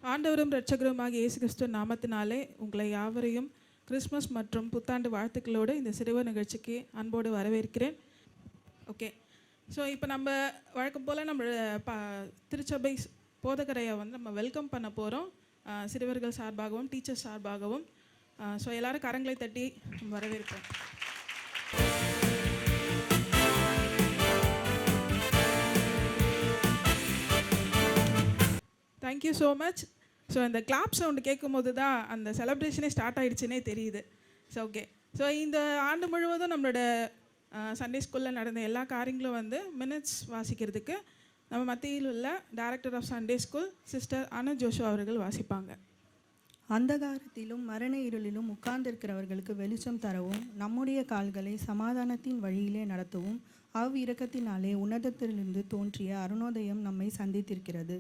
ஆண்டவரும் இரட்சகருமாகிய இயேசு கிறிஸ்து நாமத்தினாலே உங்களை யாவரையும் கிறிஸ்மஸ் மற்றும் புத்தாண்டு வாழ்த்துக்களோடு இந்த சிறுவர் நிகழ்ச்சிக்கு அன்போடு வரவேற்கிறேன். ஓகே, ஸோ இப்போ நம்ம வழக்கம் போல் நம்மளோட திருச்சபை போதகரையை வந்து நம்ம வெல்கம் பண்ண போகிறோம். சிறுவர்கள் சார்பாகவும் டீச்சர்ஸ் சார்பாகவும். ஸோ எல்லோரும் கரங்களை தட்டி வரவேற்போம். Thank you so much. ஸோ இந்த கிளாப் சவுண்டு கேட்கும் போது தான் அந்த செலப்ரேஷனே ஸ்டார்ட் ஆகிடுச்சுன்னே தெரியுது. ஸோ ஓகே, ஸோ இந்த ஆண்டு முழுவதும் நம்மளோட சண்டே ஸ்கூலில் நடந்த எல்லா காரியங்களும் வந்து மினிட்ஸ் வாசிக்கிறதுக்கு நம்ம மத்தியில் உள்ள director of Sunday school sister Anu Joshua அவர்கள் வாசிப்பாங்க. அந்தகாரத்திலும் மரண இருளிலும் உட்கார்ந்திருக்கிறவர்களுக்கு வெளிச்சம் தரவும், நம்முடைய கால்களை சமாதானத்தின் வழியிலே நடத்தவும், இரக்கத்தினாலே உன்னதத்திலிருந்து தோன்றிய அருணோதயம் நம்மை சந்தித்திருக்கிறது.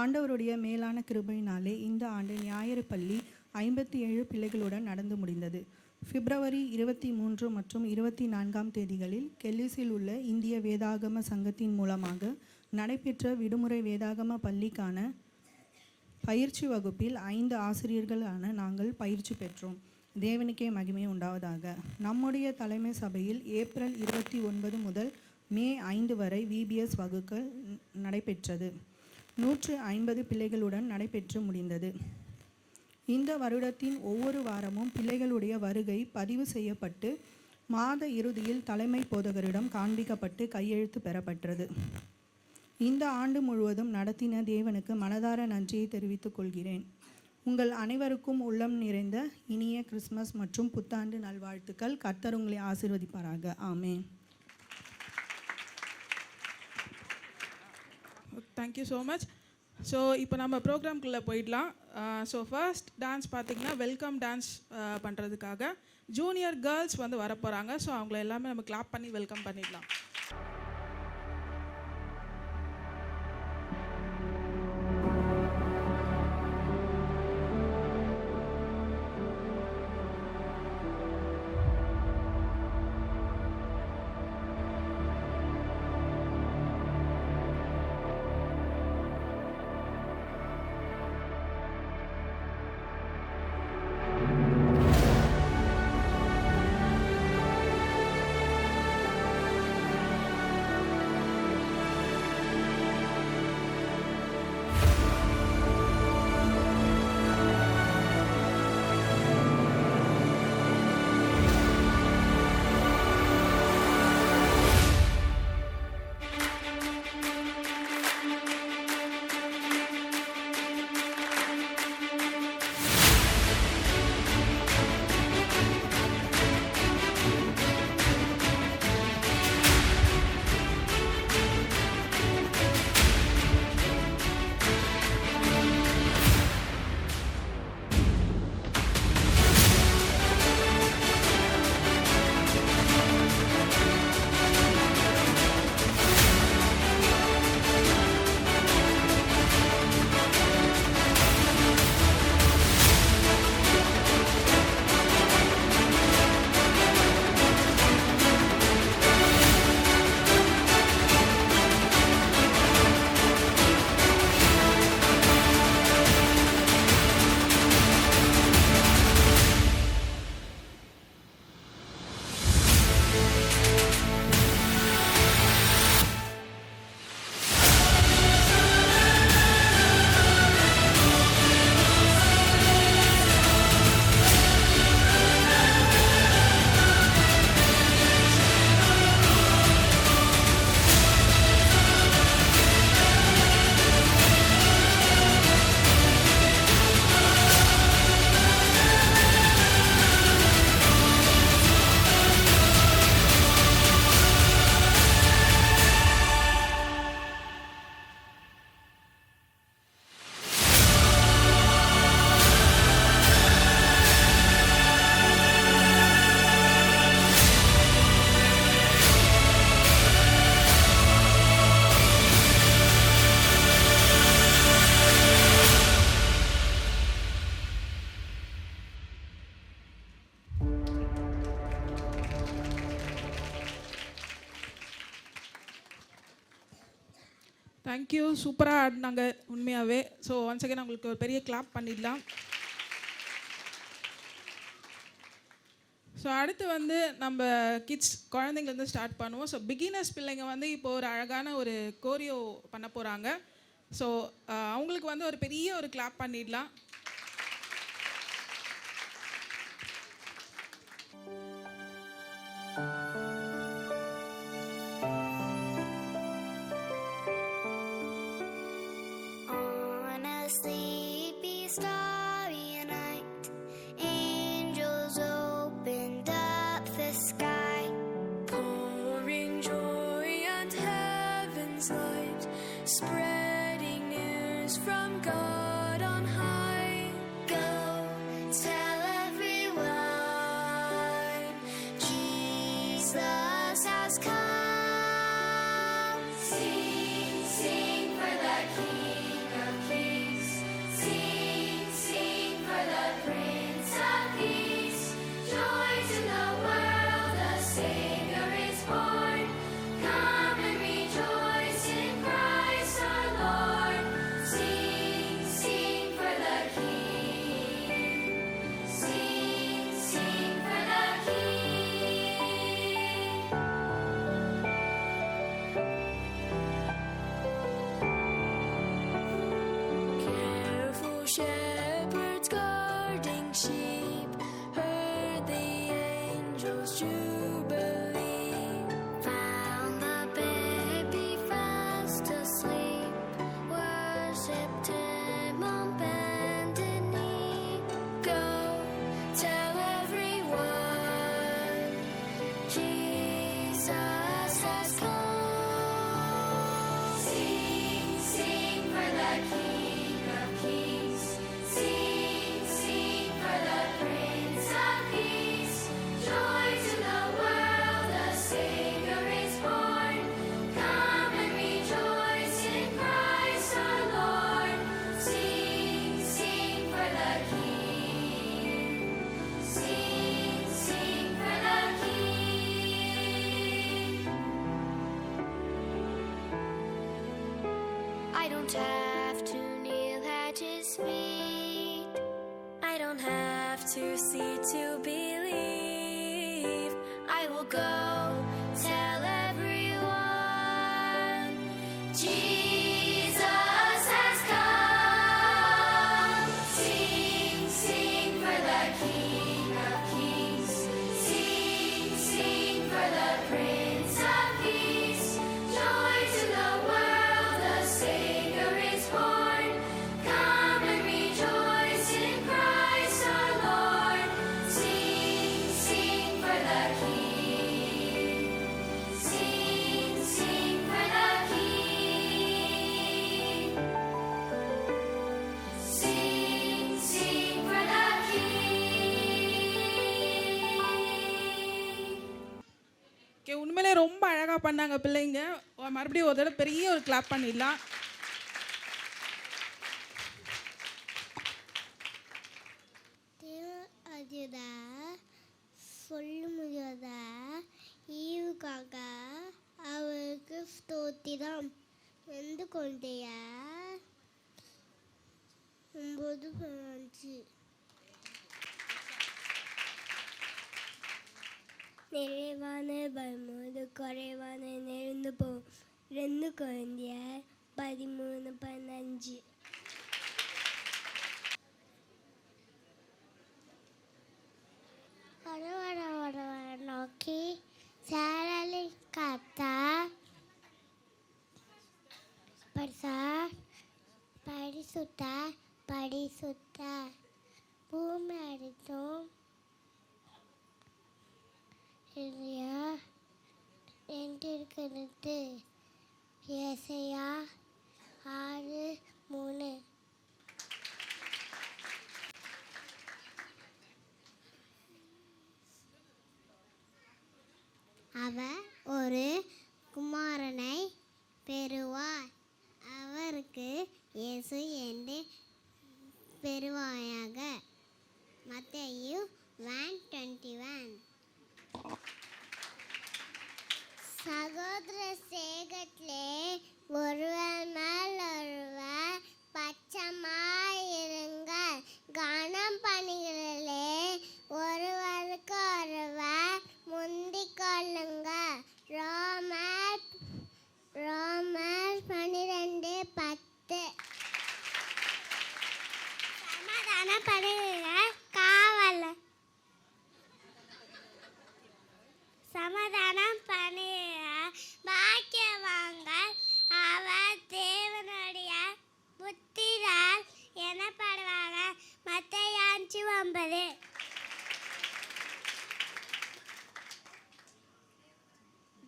ஆண்டவருடைய மேலான கிருபையினாலே இந்த ஆண்டு ஞாயிறு பள்ளி 57 பிள்ளைகளுடன் நடந்து முடிந்தது. பிப்ரவரி 23 மற்றும் 24 தேதிகளில் கெல்லிஸில் உள்ள இந்திய வேதாகம சங்கத்தின் மூலமாக நடைபெற்ற விடுமுறை வேதாகம பள்ளிக்கான பயிற்சி வகுப்பில் 5 ஆசிரியர்களான நாங்கள் பயிற்சி பெற்றோம். தேவனுக்கே மகிமை உண்டாவதாக. நம்முடைய தலைமை சபையில் ஏப்ரல் 29 முதல் மே 5 வரை VBS வகுப்புகள் நடைபெற்றது. 150 பிள்ளைகளுடன் நடைபெற்று முடிந்தது. இந்த வருடத்தின் ஒவ்வொரு வாரமும் பிள்ளைகளுடைய வருகை பதிவு செய்யப்பட்டு மாத இறுதியில் தலைமை போதகரிடம் காண்பிக்கப்பட்டு கையெழுத்து பெறப்பட்டது. இந்த ஆண்டு முழுவதும் நடத்தின தேவனுக்கு மனதார நன்றியை தெரிவித்துக் கொள்கிறேன். உங்கள் அனைவருக்கும் உள்ளம் நிறைந்த இனிய கிறிஸ்மஸ் மற்றும் புத்தாண்டு நல்வாழ்த்துக்கள். கர்த்தர் உங்களை ஆசீர்வதிப்பாராக. Amen. Thank you so much. So இப்போ நம்ம ப்ரோக்ராம்குள்ளே போயிடலாம். ஸோ ஃபர்ஸ்ட் டான்ஸ் பார்த்திங்கன்னா வெல்கம் டான்ஸ் பண்ணுறதுக்காக ஜூனியர் கேர்ள்ஸ் வந்து வரப்போகிறாங்க. ஸோ அவங்கள எல்லாமே நம்ம கிளாப் பண்ணி வெல்கம் பண்ணிடலாம். தேங்க்யூ, சூப்பராக ஆடினாங்க உண்மையாகவே. ஸோ ஒன்ஸ் அகைன் அவங்களுக்கு ஒரு பெரிய கிளாப் பண்ணிடலாம். ஸோ அடுத்து வந்து நம்ம கிட்ஸ் குழந்தைங்கலேருந்து ஸ்டார்ட் பண்ணுவோம். ஸோ பிகினர்ஸ் பிள்ளைங்க வந்து இப்போ ஒரு அழகான ஒரு கோரியோ பண்ண போகிறாங்க. ஸோ அவங்களுக்கு வந்து ஒரு பெரிய ஒரு கிளாப் பண்ணிடலாம். On a sleepy, starry night, angels opened up the sky, pouring joy and heaven's light, spreading news from God on high. Go tell everyone, Jesus has come. Sing, sing for the King of Kings. Sing, sing for the Prince of Peace. Joy to the world, the Savior is born. Come and rejoice in Christ our Lord. Sing, sing for the King. Sing, sing for the King. Careful shepherds guarding sheep heard the angels' jubilee. Found the baby fast asleep, worshipped him on bended knee. Go tell everyone, Jesus has come. Sing, sing for the King of Kings. Sing, sing for the Prince of Peace. Joy to the world, the Savior is born. Come and rejoice in Christ our Lord. Sing, sing for the King. Sing, sing for the King. I don't have to kneel at his feet. I don't have to see to believe. I will go tell everyone, Jesus has come. Sing, sing for the King of Kings. Sing, sing for the Prince of Peace. Joy to the world, the Savior is born. Come and rejoice in Christ our Lord. Sing, sing for the King. Sing, sing for the King. Sing, sing for the King. Okay, உண்மையிலே ரொம்ப அழகாக பண்ணாங்க பிள்ளைங்க. மறுபடியும் ஒரு தடவை பெரிய ஒரு கிளாப் பண்ணிடலாம். அதுத சொல்ல முடியாத ஈவுக்காக அவருக்கு ஸ்தோத்திரம் வந்து கொண்டேய 9:5 நிறைவான வரும்போது குறைவான நெருந்து போ 2 Corinthians 13:15. வர நோக்கி சேரலை காத்தா பரிசுத்த பூமி அடித்தும் இல்லையா என்றிருக்கிறது. ஏசாயா 6:3. அவர் ஒரு குமாரனை பெறுவார், அவருக்கு இயேசு என்று பெறுவாயாக. மத்தேயு 1:21. சகோதர சேகத்திலே ஒருவர் மேல் ஒருவர் பட்சமாயிருங்கள். கனம் பணிகளிலே ஒருவருக்கு ஒருவர் முந்திக் கொள்ளுங்க. ரோமர் 12:10. சமாதான பணிகிற காவல் சமாதானம் பண்ணுகிற பாக்கியவான்கள் அவர் தேவனுடைய புத்திரர் எனப்படுவார்கள். மத்தேயு 5:9.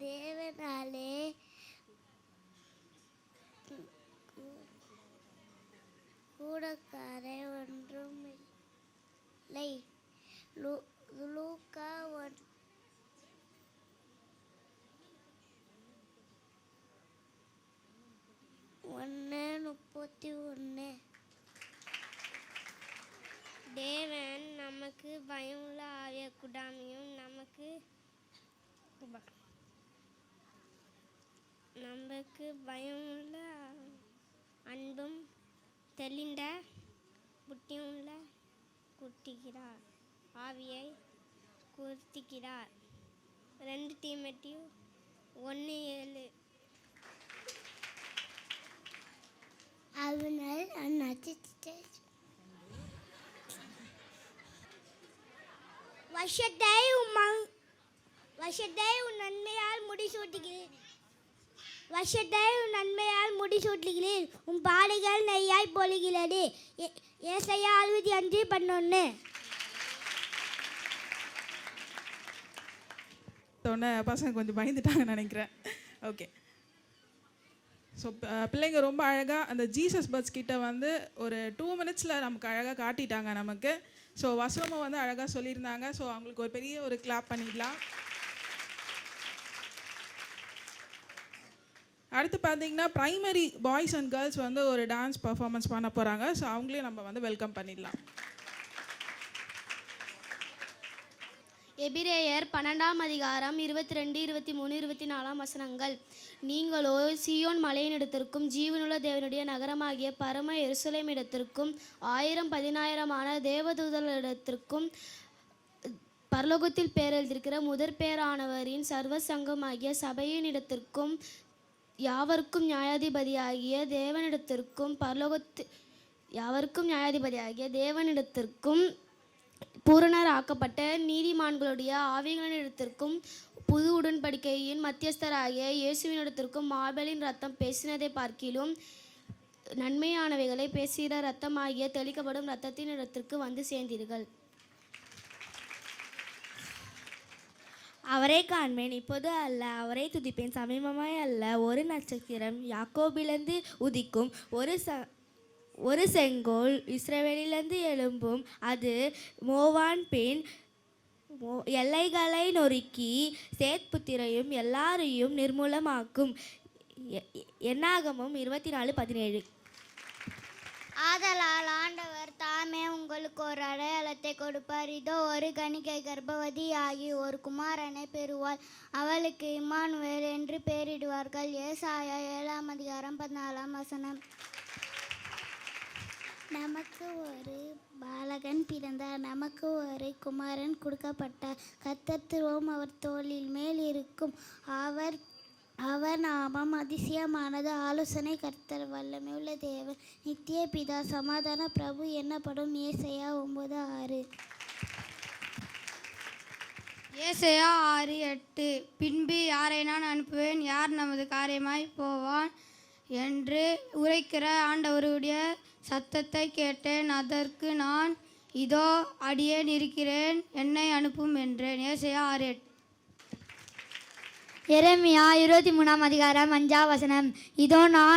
தேவனாலே கூடக்காரை ஒன்றும் இல்லை. லூக்கா 1:31. தேவன் நமக்கு பயமுள்ள ஆவிய குடாமையும் நமக்கு பயமுள்ள அன்பும் தெளிந்த புத்தியுள்ள குட்டிக்கிறார் ஆவியை குர்த்திக்கிறார். 2 தீமோத்தேயு 1:7. வருஷத்தை உன் நன்மையால் முடிசூட்டுகிறீர். உன் பாடுகள் நெய்யாய் பொழிகிறது. ஏசாயா 65:11. பசங்க கொஞ்சம் பயந்துட்டாங்கன்னு நினைக்கிறேன். ஓகே, ஸோ பிள்ளைங்க ரொம்ப அழகாக அந்த ஜீசஸ் பர்த்ஸ் கிட்ட வந்து ஒரு 2 மினிட்ஸில் நமக்கு அழகாக காட்டிட்டாங்க நமக்கு. ஸோ வசனமும் வந்து அழகாக சொல்லியிருந்தாங்க. ஸோ அவங்களுக்கு ஒரு பெரிய ஒரு கிளாப் பண்ணிடலாம். அடுத்து பார்த்தீங்கன்னா பிரைமரி பாய்ஸ் அண்ட் கேர்ள்ஸ் வந்து ஒரு டான்ஸ் பர்ஃபார்மன்ஸ் பண்ண போகிறாங்க. ஸோ அவங்களையும் நம்ம வந்து வெல்கம் பண்ணிடலாம். எபிரேயர் 12:22, 23, 24 வசனங்கள். நீங்களோ சீயோன் மலையினிடத்திற்கும் ஜீவனுள்ள தேவனுடைய நகரமாகிய பரம எருசலேமிடத்திற்கும் 1000-10,000 தேவதூதர்களிடத்திற்கும் பரலோகத்தில் பேரெழுதிருக்கிற முதற் பேரானவரின் சர்வ சங்கமாகிய சபையினிடத்திற்கும் யாவருக்கும் நியாயாதிபதியாகிய தேவனிடத்திற்கும் பூரணர் ஆக்கப்பட்ட நீதிமான்களுடைய ஆவிகளிடத்திற்கும் புது உடன்படிக்கையின் மத்தியஸ்தராகிய இயேசுவினிடத்திற்கும் மார்பலின் ரத்தம் பேசினதை பார்க்கிலும் நன்மையானவைகளை பேசுகிற இரத்தமாகிய தெளிக்கப்படும் இரத்தத்தின் இடத்திற்கு வந்து சேர்ந்தீர்கள். அவரை காண்பேன், இப்போது அல்ல, அவரை துதிப்பேன் சமீபமாய் அல்ல. ஒரு நட்சத்திரம் யாக்கோபிலிருந்து உதிக்கும், ஒரு செங்கோல் இஸ்ரவேலிலிருந்து எழும்பும். அது மோவான் பின் எல்லைகளை நொறுக்கி சேத்புத்திரையும் எல்லாரையும் நிர்மூலமாக்கும். என்னாகமும் 24:17. ஆதலால் ஆண்டவர் தாமே உங்களுக்கு ஒரு அடையாளத்தை கொடுப்பார். இதோ ஒரு கன்னிகை கர்ப்பவதியாகி ஒரு குமாரனை பெறுவாள். அவளுக்கு இம்மானுவேல் என்று பெயரிடுவார்கள். ஏசாயா 7:14 நமக்கு ஒரு பாலகன் பிறந்தார், நமக்கு ஒரு குமாரன் கொடுக்கப்பட்டார். கர்த்தர் திருவம் அவர் தோளின் மேல் இருக்கும். அவர் நாமம் அதிசயமானது, ஆலோசனை கர்த்தர், வல்லமையுள்ள தேவன், நித்திய பிதா, சமாதான பிரபு என்னப்படும். ஏசாயா 9:6. ஏசாயா 6:8. பின்பு யாரை நான் அனுப்புவேன், யார் நமது காரியமாய் போவான் என்று உரைக்கிற ஆண்டவருடைய சத்தத்தை கேட்டேன். அதற்கு நான், இதோ அடியேன் இருக்கிறேன், என்னை அனுப்பும் என்றேன். ஏசாயா 6:8. எரேமியா 23:5.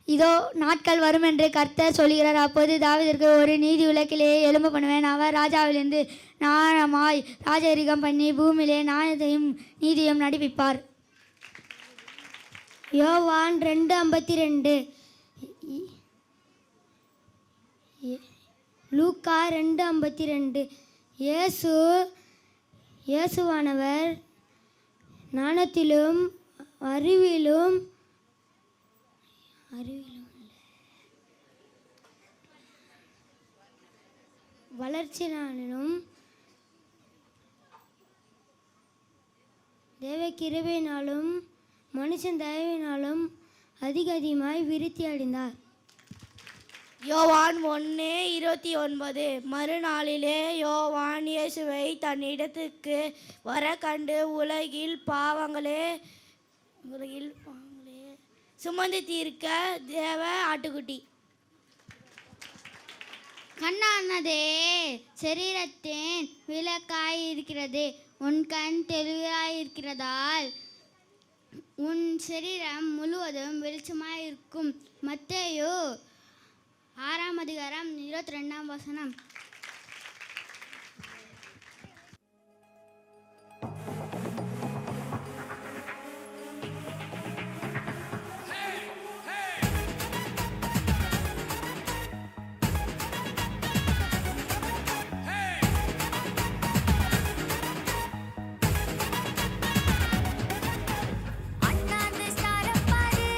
இதோ நாட்கள் வரும் என்று கர்த்தர் சொல்கிறார். அப்போது தாவீதிற்கு ஒரு நீதி உலகிலே எழும்ப பண்ணுவேன். அவர் ராஜாவிலிருந்து ஞானமாய் ராஜரிகம் பண்ணி பூமியிலே நியாயத்தையும் நீதியும் நடிப்பிப்பார். யோவான் 2:52. லூக்கா 2:52. இயேசுவானவர் ஞானத்திலும் அறிவிலும் அறிவிலும் வளர்ச்சினாலும் தேவ கிருபையினாலும் மனுஷன் தயவினாலும் அதிகமாய் விருத்தி அடைந்தார். யோவான் 1:29. மறுநாளிலே யோவான் இயேசுவை தன் இடத்துக்கு வர கண்டு உலகில் பாவங்களே சுமந்து தீர்க்க தேவ ஆட்டுக்குட்டி. கண்ணானதே சரீரத்தின் விளக்காய் இருக்கிறது. உன் கண் தெளிவாய் இருக்கிறதால் உன் சரீரம் முழுவதும் வெளிச்சமாய் இருக்கும். மத்தேயு 6:22. அண்ணாந்து ஸ்டாரப்பாரு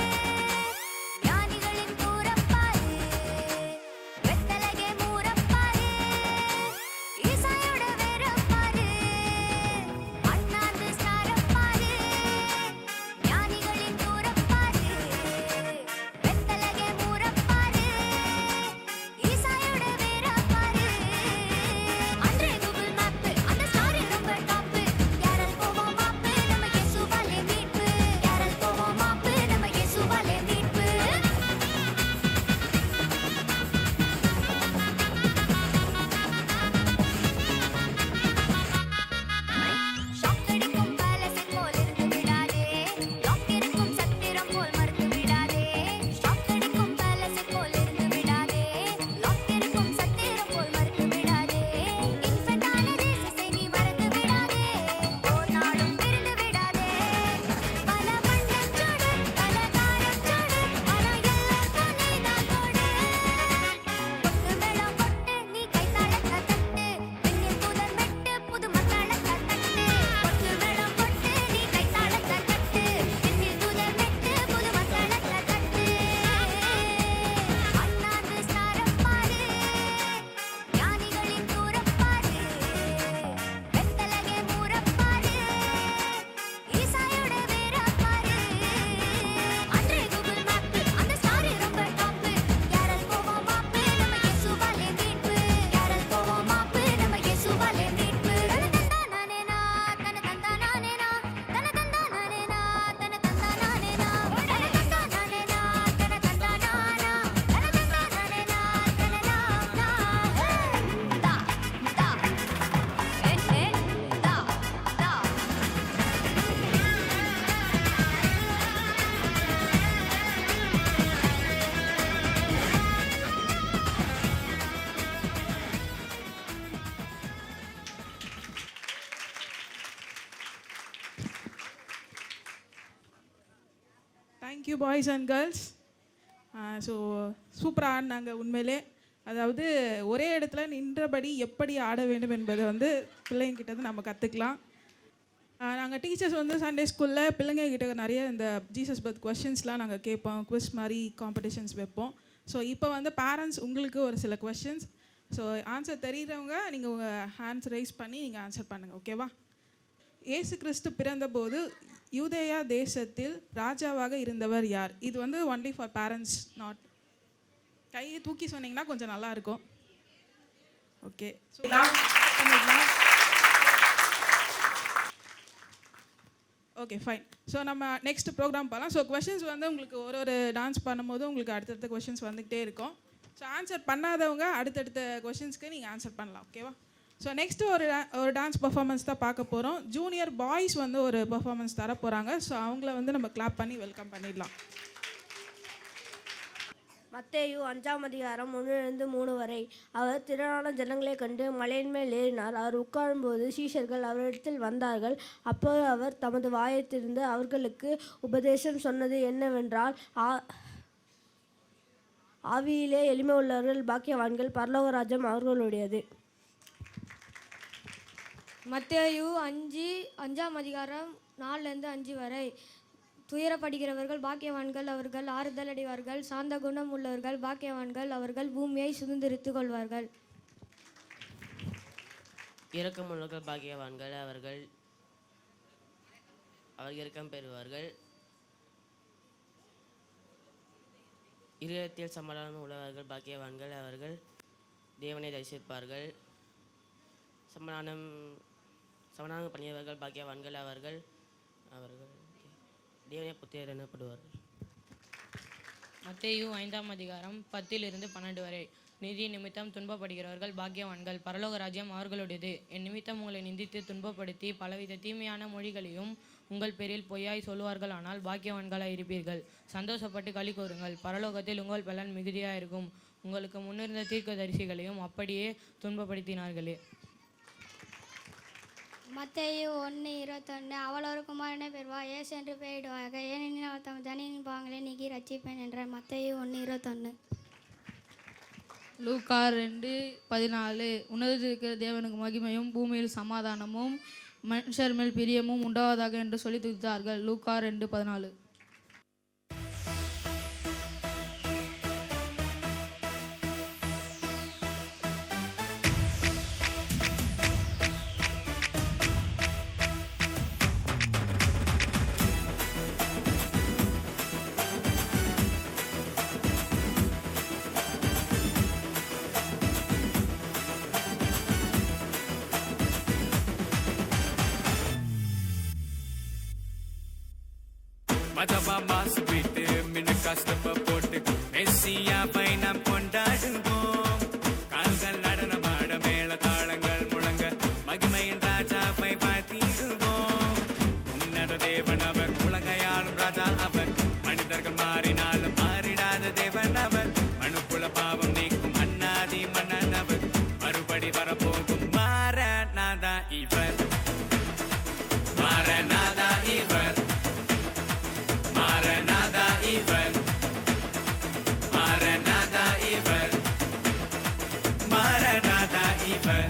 ஞானிகளின் கூறப்பாரு வெத்தலகே மூரப்பாரு ஈசாயோட வேறப்பாரு அண்ணாந்து ஸ்டாரப்பாரு ஞானிகளின் கூறப்பாரு வெத்தலகே மூரப்பாரு ஈசாயோட வேறப்பாரு அன்றே கூகுள் மேப் அந்த ஸ்டார் ரொம்ப டாப் யாரல் போவோம் மாப்பு நம்ம இயேசுவாலே மீட்பு யாரல் போவோம் மாப்பு நம்ம இயேசுவாலே மீட்பு ஷாக் அடிக்கும் பேலஸை போல் இருந்து விடாதே லாக் இருக்கும் சத்திரம் போல் மறுத்து விடாதே ஷாக் அடிக்கும் பேலஸை போல் இருந்து விடாதே லாக் இருக்கும் சத்திரம் போல் மறுத்து விடாதே இன்ஃபென்டான தேசத்தை நீ மறந்து விடாதே ஒரு நாளும் பிரிந்து விடாதே பல பண்டச்சோடு பல காரச்சோடு ஆனா எல்லாருக்கும் நீ தான் கோடு பொட்டு மேளம் கொட்டு நீ கைத்தாளத்தை தட்டு விண்ணில் தூதர் மெட்டு புது மத்தாளத்தை தட்டு பொட்டு மேளம் கொட்டு நீ கைத்தாளத்தை தட்டு விண்ணில் தூதர் மெட்டு புது மத்தாளத்தை தட்டு அண்ணாந்து ஸ்டாரப்பாரு ஞானிகளின் தூரப்பாரு வெத்தலகே மூரப்பாரு ஈசாயோட வேறப்பாரு அன்றே கூகுள் மேப் அந்த ஸ்டார் ரொம்ப டாப் யாரல் போவோம் மாப்பு நம்ம இயேசுவாலே மீட்பு யாரல் போவோம் மாப்பு நம்ம இயேசுவாலே மீட்பு தனதந்தா நானேனா தனதந்தா நானேனா தனதந்தா நானேனா தனதந்தா நானேனா தனதந்தா நானேனா தனதந்தா நானா தனதந்தா நானேனா தனனா தா தா ஏ தா தா thank you boys and girls. So சூப்பராக ஆடினாங்க உண்மையிலே. அதாவது ஒரே இடத்துல நின்றபடி எப்படி ஆட வேண்டும் என்பதை வந்து பிள்ளைங்ககிட்ட இருந்து நம்ம கற்றுக்கலாம். நாங்கள் டீச்சர்ஸ் வந்து சண்டே ஸ்கூலில் பிள்ளைங்ககிட்ட நிறைய இந்த ஜீசஸ் பர்த் கொஷின்ஸ்லாம் நாங்கள் கேட்போம். குவிஸ் மாதிரி காம்படிஷன்ஸ் வைப்போம். ஸோ இப்போ வந்து பேரண்ட்ஸ் உங்களுக்கு ஒரு சில கொஷின்ஸ். ஸோ ஆன்சர் தெரிகிறவங்க நீங்கள் உங்கள் ஹேண்ட்ஸ் ரைஸ் பண்ணி நீங்கள் ஆன்சர் பண்ணுங்கள். ஓகேவா? இயேசு கிறிஸ்து பிறந்தபோது யூதேயா தேசத்தில் ராஜாவாக இருந்தவர் யார்? இது வந்து ஒன்லி ஃபார் பேரண்ட்ஸ், நாட். கையை தூக்கி சொன்னீங்கன்னா கொஞ்சம் நல்லா இருக்கும். Okay, so okay fine. So நம்ம நெக்ஸ்ட் ப்ரோக்ராம் போகலாம். ஸோ கொஷின்ஸ் வந்து உங்களுக்கு ஒரு டான்ஸ் பண்ணும்போது உங்களுக்கு அடுத்தடுத்த கொஷின்ஸ் வந்துக்கிட்டே இருக்கும். ஸோ ஆன்சர் பண்ணாதவங்க அடுத்தடுத்த கொஷின்ஸ்க்கு நீங்கள் ஆன்சர் பண்ணலாம். ஓகேவா? ஸோ நெக்ஸ்ட்டு ஒரு டான்ஸ் பர்ஃபார்மன்ஸ் தான் பார்க்க போகிறோம். ஜூனியர் பாய்ஸ் வந்து ஒரு பர்ஃபார்மன்ஸ் தர போகிறாங்க. ஸோ அவங்கள வந்து நம்ம கிளாப் பண்ணி வெல்கம் பண்ணிடலாம். மத்தேயு 5:1-3 வரை. அவர் திரளான ஜனங்களைக் கண்டு மலையின் மேல் ஏறினார். அவர் உட்காரும்போது சீஷர்கள் அவரிடத்தில் வந்தார்கள். அப்போது அவர் தமது வாயைத் திறந்து அவர்களுக்கு உபதேசம் சொன்னது என்னவென்றால், ஆவியிலே எளிமை உள்ளவர்கள் பாக்கியவான்கள், பரலோக ராஜ்யம் அவர்களுடையது. மத்தேயு 5:4-5 வரை. துயரப்படுகிறவர்கள் பாக்கியவான்கள், அவர்கள் ஆறுதல் அடைவார்கள். சாந்த குணம் உள்ளவர்கள் பாக்கியவான்கள், அவர்கள் பூமியை சுதந்திரித்துக் கொள்வார்கள். இரக்கமுள்ளவர்கள் பாக்கியவான்கள், அவர்கள் இரக்கம் பெறுவார்கள். இருதயத்தில் சமாதானம் உள்ளவர்கள் பாக்கியவான்கள், அவர்கள் தேவனை தரிசிப்பார்கள். சமாதானம் பண்ணியவர்கள் பாக்கியவான்கள், அவர்கள் தேவனை புத்திரர் எனப்படுவார்கள். மத்தேயு 5ஆம் அதிகாரம் 10-12 வரை. நிதி நிமித்தம் துன்பப்படுகிறவர்கள் பாக்கியவான்கள், பரலோக ராஜ்யம் அவர்களுடையது. என் நிமித்தம் உங்களை நிந்தித்து துன்பப்படுத்தி பலவித தீமையான மொழிகளையும் உங்கள் பேரில் பொய்யாய் சொல்லுவார்கள், ஆனால் பாக்கியவான்களாய் இருப்பீர்கள். சந்தோஷப்பட்டு களி கூறுங்கள், பரலோகத்தில் உங்கள் பலன் மிகுதியாக இருக்கும். உங்களுக்கு முன்னிருந்த தீர்க்கதரிசிகளையும் அப்படியே துன்பப்படுத்தினார்களே. மத்தேயு 1:21 அவள் ஒரு குமாரனை பெறுவா, இயேசு என்று பெயரிடுவார்கள், ஏனெனில் அவர் தம் ஜனனின் பாவங்களை நீக்கி ரட்சிப்பேன் என்றார். மத்தேயு 1:21. லூக்கா 2:14 உன்னதத்தில் இருக்கிற தேவனுக்கு மகிமையும் பூமியில் சமாதானமும் மனுஷர் மேல் பிரியமும் உண்டாவதாக என்று சொல்லி துதித்தார்கள். லூக்கா 2:14. மதமா மாசு விட்டு மின்ன கஷ்டப்ப போட்டு மெஸ்ஸியா பை நாம் கொண்டாடுவோம். கால்கள் நடனமாட மேல தாளங்கள் முழங்க மகிமையின் ராஜா பை பார்த்திடுவோம். உன்னத தேவன் அவர், உலகையாளும் ராஜா அவர். மனிதர்கள் மாறினாலும் மாறிடாத தேவன் அவர். மனுக்குல பாவம் நீக்கும் அண்ணாதி மன்னன் அவர். மறுபடி வரப்போகும் மாரநாதா இவர், மாரநாதா இவர், Maranatha even, Maranatha even, Maranatha even.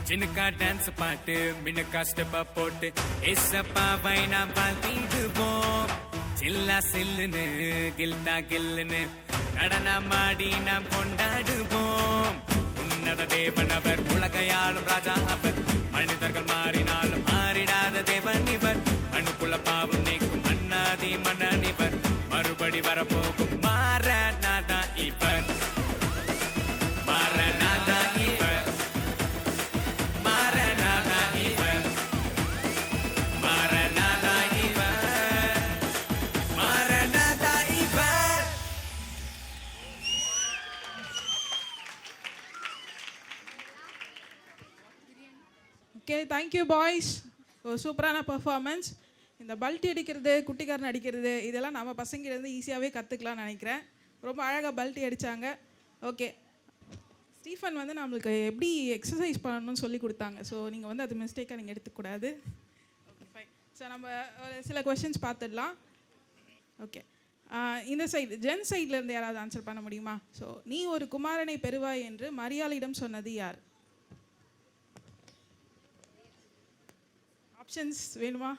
சின்னக்கா dance பாட்டு மின்னக்கா ஸ்டெப்பா போட்டு ஏசப்பாவை நாம் வாழ்த்திடுவோம். சில்லா சில்லுன்னு கில்டா கில்லுன்னு நடனமாடி நாம் கொண்டாடுவோம். உன்னத தேவன் அவர், உலகையாளும் ராஜா அவர். மனிதர்கள் மாறினாலும் மாறிடாத தேவன் இவர். மனுக்குள்ள பாவம் நீக்கும் அண்ணாதி மன்னன் இவர். மறுபடி வரப்போகும் மாரநாதா இவர், மாரநாதா இவர், Maranatha even, Maranatha even, Maranatha even. Okay, thank you boys. ஒரு சூப்பரான பர்ஃபார்மன்ஸ். இந்த பல்ட்டி அடிக்கிறது, குட்டிக்காரன் அடிக்கிறது, இதெல்லாம் நம்ம பசங்கிலேருந்து ஈஸியாகவே கற்றுக்கலாம்னு நினைக்கிறேன். ரொம்ப அழகாக பல்ட்டி அடித்தாங்க. ஓகே, ஸ்டீஃபன் வந்து நம்மளுக்கு எப்படி எக்ஸசைஸ் பண்ணணும்னு சொல்லி கொடுத்தாங்க. ஸோ நீங்கள் வந்து அது மிஸ்டேக்காக நீங்கள் எடுத்துக்கூடாது. Okay fine. ஸோ நம்ம ஒரு சில கொஷின்ஸ் பார்த்துடலாம். ஓகே, இந்த சைடு ஜென் சைட்லேருந்து யாராவது ஆன்சர் பண்ண முடியுமா? ஸோ நீ ஒரு குமாரனை பெறுவாய் என்று மரியாளிடம் சொன்னது யார்? ஆப்ஷன்ஸ் வேணுமா?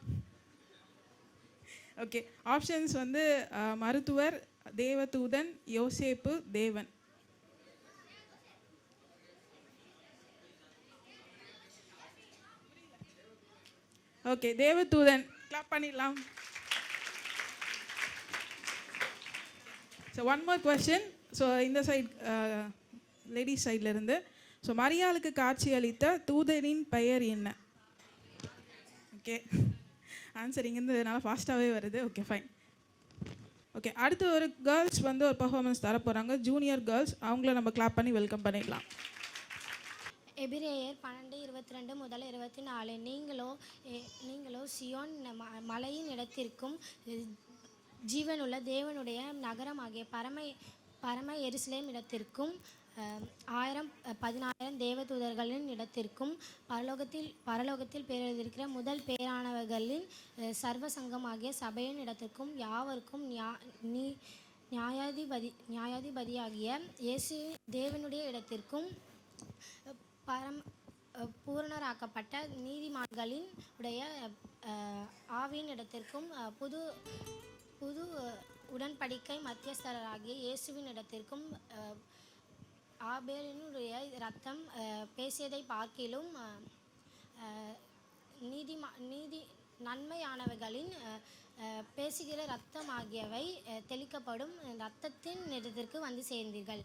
ஓகே, ஆப்ஷன்ஸ் வந்து மருத்துவர், தேவதூதன், யோசேப்பு, தேவன். ஓகே, தேவதூதன். கிளாப் பண்ணிடலாம். So one more question. So இந்த சைட் லேடிஸ் சைடில் இருந்து, ஸோ மரியாளுக்கு காட்சி அளித்த தூதனின் பெயர் என்ன? ஓகே, ஆன்சர் இங்கேருந்து நல்லா ஃபாஸ்ட்டாகவே வருது. Okay fine. ஓகே, அடுத்து ஒரு கேர்ள்ஸ் வந்து ஒரு பர்ஃபார்மன்ஸ் தர போகிறாங்க, ஜூனியர் கேர்ள்ஸ். அவங்கள நம்ம கிளாப் பண்ணி வெல்கம் பண்ணிடலாம். எபிரேயர் 12:22 முதல் 24. நீங்களோ சியோன் மலையின் இடத்திற்கும் ஜீவனுள்ள தேவனுடைய நகரமாகிய பரம எருசலேம் இடத்திற்கும் 1000-10,000 தேவதூதர்களின் இடத்திற்கும் பரலோகத்தில் பேரெழுதியிருக்கிற முதல் பேரானவர்களின் சர்வ சங்கமாகிய சபையின் இடத்திற்கும் யாவருக்கும் நியாயாதிபதியாகிய இயேசு தேவனுடைய இடத்திற்கும் பூரணராக்கப்பட்ட நீதிமான்களின் உடைய ஆவியின் இடத்திற்கும் புது உடன்படிக்கை மத்தியஸ்தராகிய இயேசுவின் இடத்திற்கும் ஆபேலினுடைய இரத்தம் பேசியதை பார்க்கிலும் நன்மையானவைகளின் பேசுகிற இரத்தம் ஆகியவை தெளிக்கப்படும் இரத்தத்தின் இடத்திற்கு வந்து சேர்ந்தீர்கள்.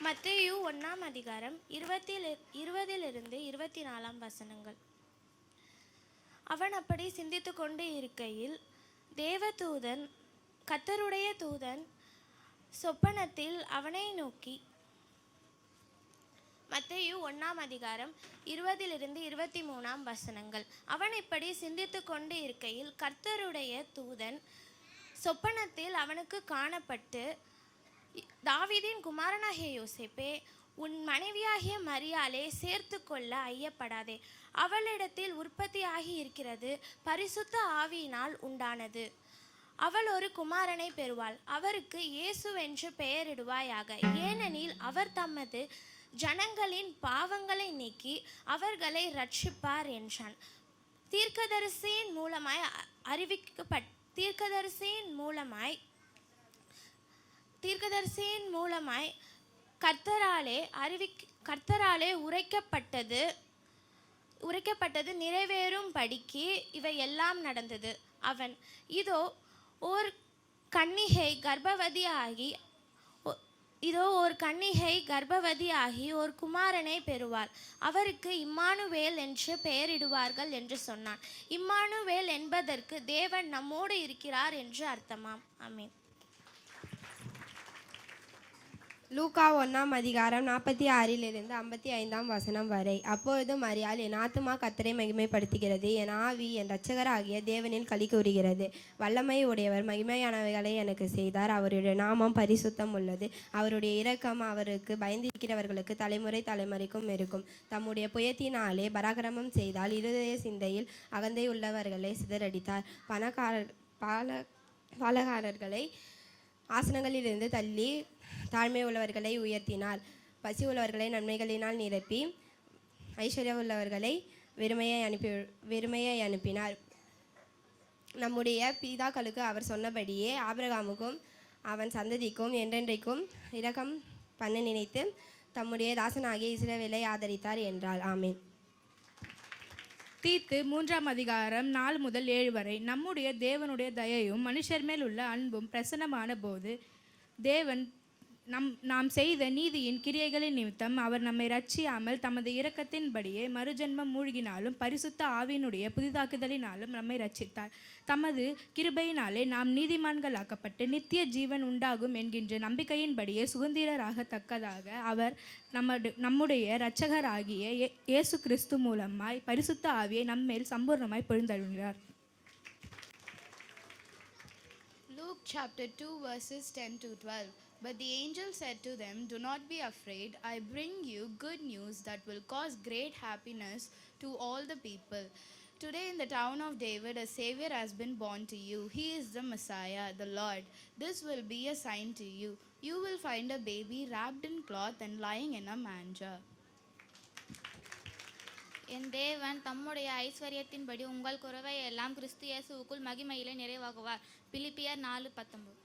மத்தேயு 1:20-24. அவன் அப்படி சிந்தித்து கொண்டு இருக்கையில் தேவதூதன் கர்த்தருடைய தூதன் சொப்பனத்தில் அவனை நோக்கி. மத்தேயு 1:20-23. அவன் இப்படி சிந்தித்து கொண்டு இருக்கையில் கர்த்தருடைய தூதன் சொப்பனத்தில் அவனுக்கு காணப்பட்டு, தாவீதின் குமாரனாகிய யோசேப்பே, உன் மனைவியாகிய மரியாளை சேர்த்து கொள்ள ஐயப்படாதே. அவளிடத்தில் உற்பத்தியாகி இருக்கிறது பரிசுத்த ஆவியினால் உண்டானது. அவள் ஒரு குமாரனை பெறுவாள். அவருக்கு இயேசுவென்று பெயரிடுவாயாக. ஏனெனில் அவர் தமது ஜனங்களின் பாவங்களை நீக்கி அவர்களை ரட்சிப்பார் என்றான். தீர்க்கதரிசியின் மூலமாய் கர்த்தராலே உரைக்கப்பட்டது நிறைவேறும் படிக்கு இவை எல்லாம் நடந்தது. அவன் இதோ ஓர் கன்னிகை கர்ப்பவதியாகி ஒரு குமாரனை பெறுவாள். அவருக்கு இம்மானுவேல் என்று பெயரிடுவார்கள் என்று சொன்னான். இம்மானுவேல் என்பதற்கு தேவன் நம்மோடு இருக்கிறார் என்று அர்த்தமாம். ஆமென். லூக்கா 1:46-55 வரை. அப்பொழுது மரியாள், என் ஆத்துமா கர்த்தரை மகிமைப்படுத்துகிறது, என் ஆவி என் இரட்சகராகிய தேவனில் களி கூறுகிறது. வல்லமை உடையவர் மகிமையானவைகளை எனக்கு செய்தார். அவருடைய நாமம் பரிசுத்தம் உள்ளது. அவருடைய இரக்கம் அவருக்கு பயந்திருக்கிறவர்களுக்கு தலைமுறை தலைமுறைக்கும் இருக்கும். தம்முடைய புயத்தினாலே பராக்கிரமம் செய்தால் இருதய சிந்தையில் அகந்தை உள்ளவர்களை சிதறடித்தார். பாலகாரர்களை ஆசனங்களிலிருந்து தள்ளி தாழ்மை உள்ளவர்களை உயர்த்தினார். பசி உள்ளவர்களை நன்மைகளினால் நிரப்பி ஐஸ்வர்ய உள்ளவர்களை வெறுமையை அனுப்பினார். நம்முடைய பிதாக்களுக்கு அவர் சொன்னபடியே ஆபிரகாமுக்கும் அவன் சந்ததிக்கும் என்றென்றைக்கும் இரக்கம் பண்ண நினைத்து தம்முடைய தாசனாகிய இஸ்ரவேலை ஆதரித்தார் என்றார். ஆமென். தீத்து 3:4 வரை. நம்முடைய தேவனுடைய தயையும் மனுஷர் மேல் உள்ள அன்பும் பிரசன்னமான போது தேவன் நாம் செய்த நீதியின் கிரியைகளின் நிமித்தம் அவர் நம்மை ரட்சியாமல் தமது இரக்கத்தின்படியே மறுஜென்மம் மூழ்கினாலும் பரிசுத்த ஆவியினுடைய புதிதாக்குதலினாலும் நம்மை ரட்சித்தார். தமது கிருபையினாலே நாம் நீதிமான்களாக்கப்பட்டு நித்திய ஜீவன் உண்டாகும் என்கின்ற நம்பிக்கையின்படியே சுதந்திரராகத்தக்கதாக அவர் நம்முடைய இரட்சகராகிய இயேசு கிறிஸ்து மூலமாய் பரிசுத்த ஆவியை நம்மேல் சம்பூர்ணமாய் பொழிந்தருளினார். Luke chapter 2 verses 10-12. But the angel said to them, do not be afraid. I bring you good news that will cause great happiness to all the people. Today in the town of David a Savior has been born to you. He is the Messiah, the Lord. This will be a sign to you. You will find a baby wrapped in cloth and lying in a manger. என் தேவன் தம்முடைய ஐஸ்வர்யத்தின்படி உங்கள் குறைவை எல்லாம் கிறிஸ்து இயேசுவுக்குள் மகிமையிலே நிறைவாகுவார். பிலிப்பியர் 4:19.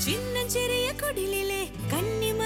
சின்னஞ்சிறிய குடிலிலே கன்னிம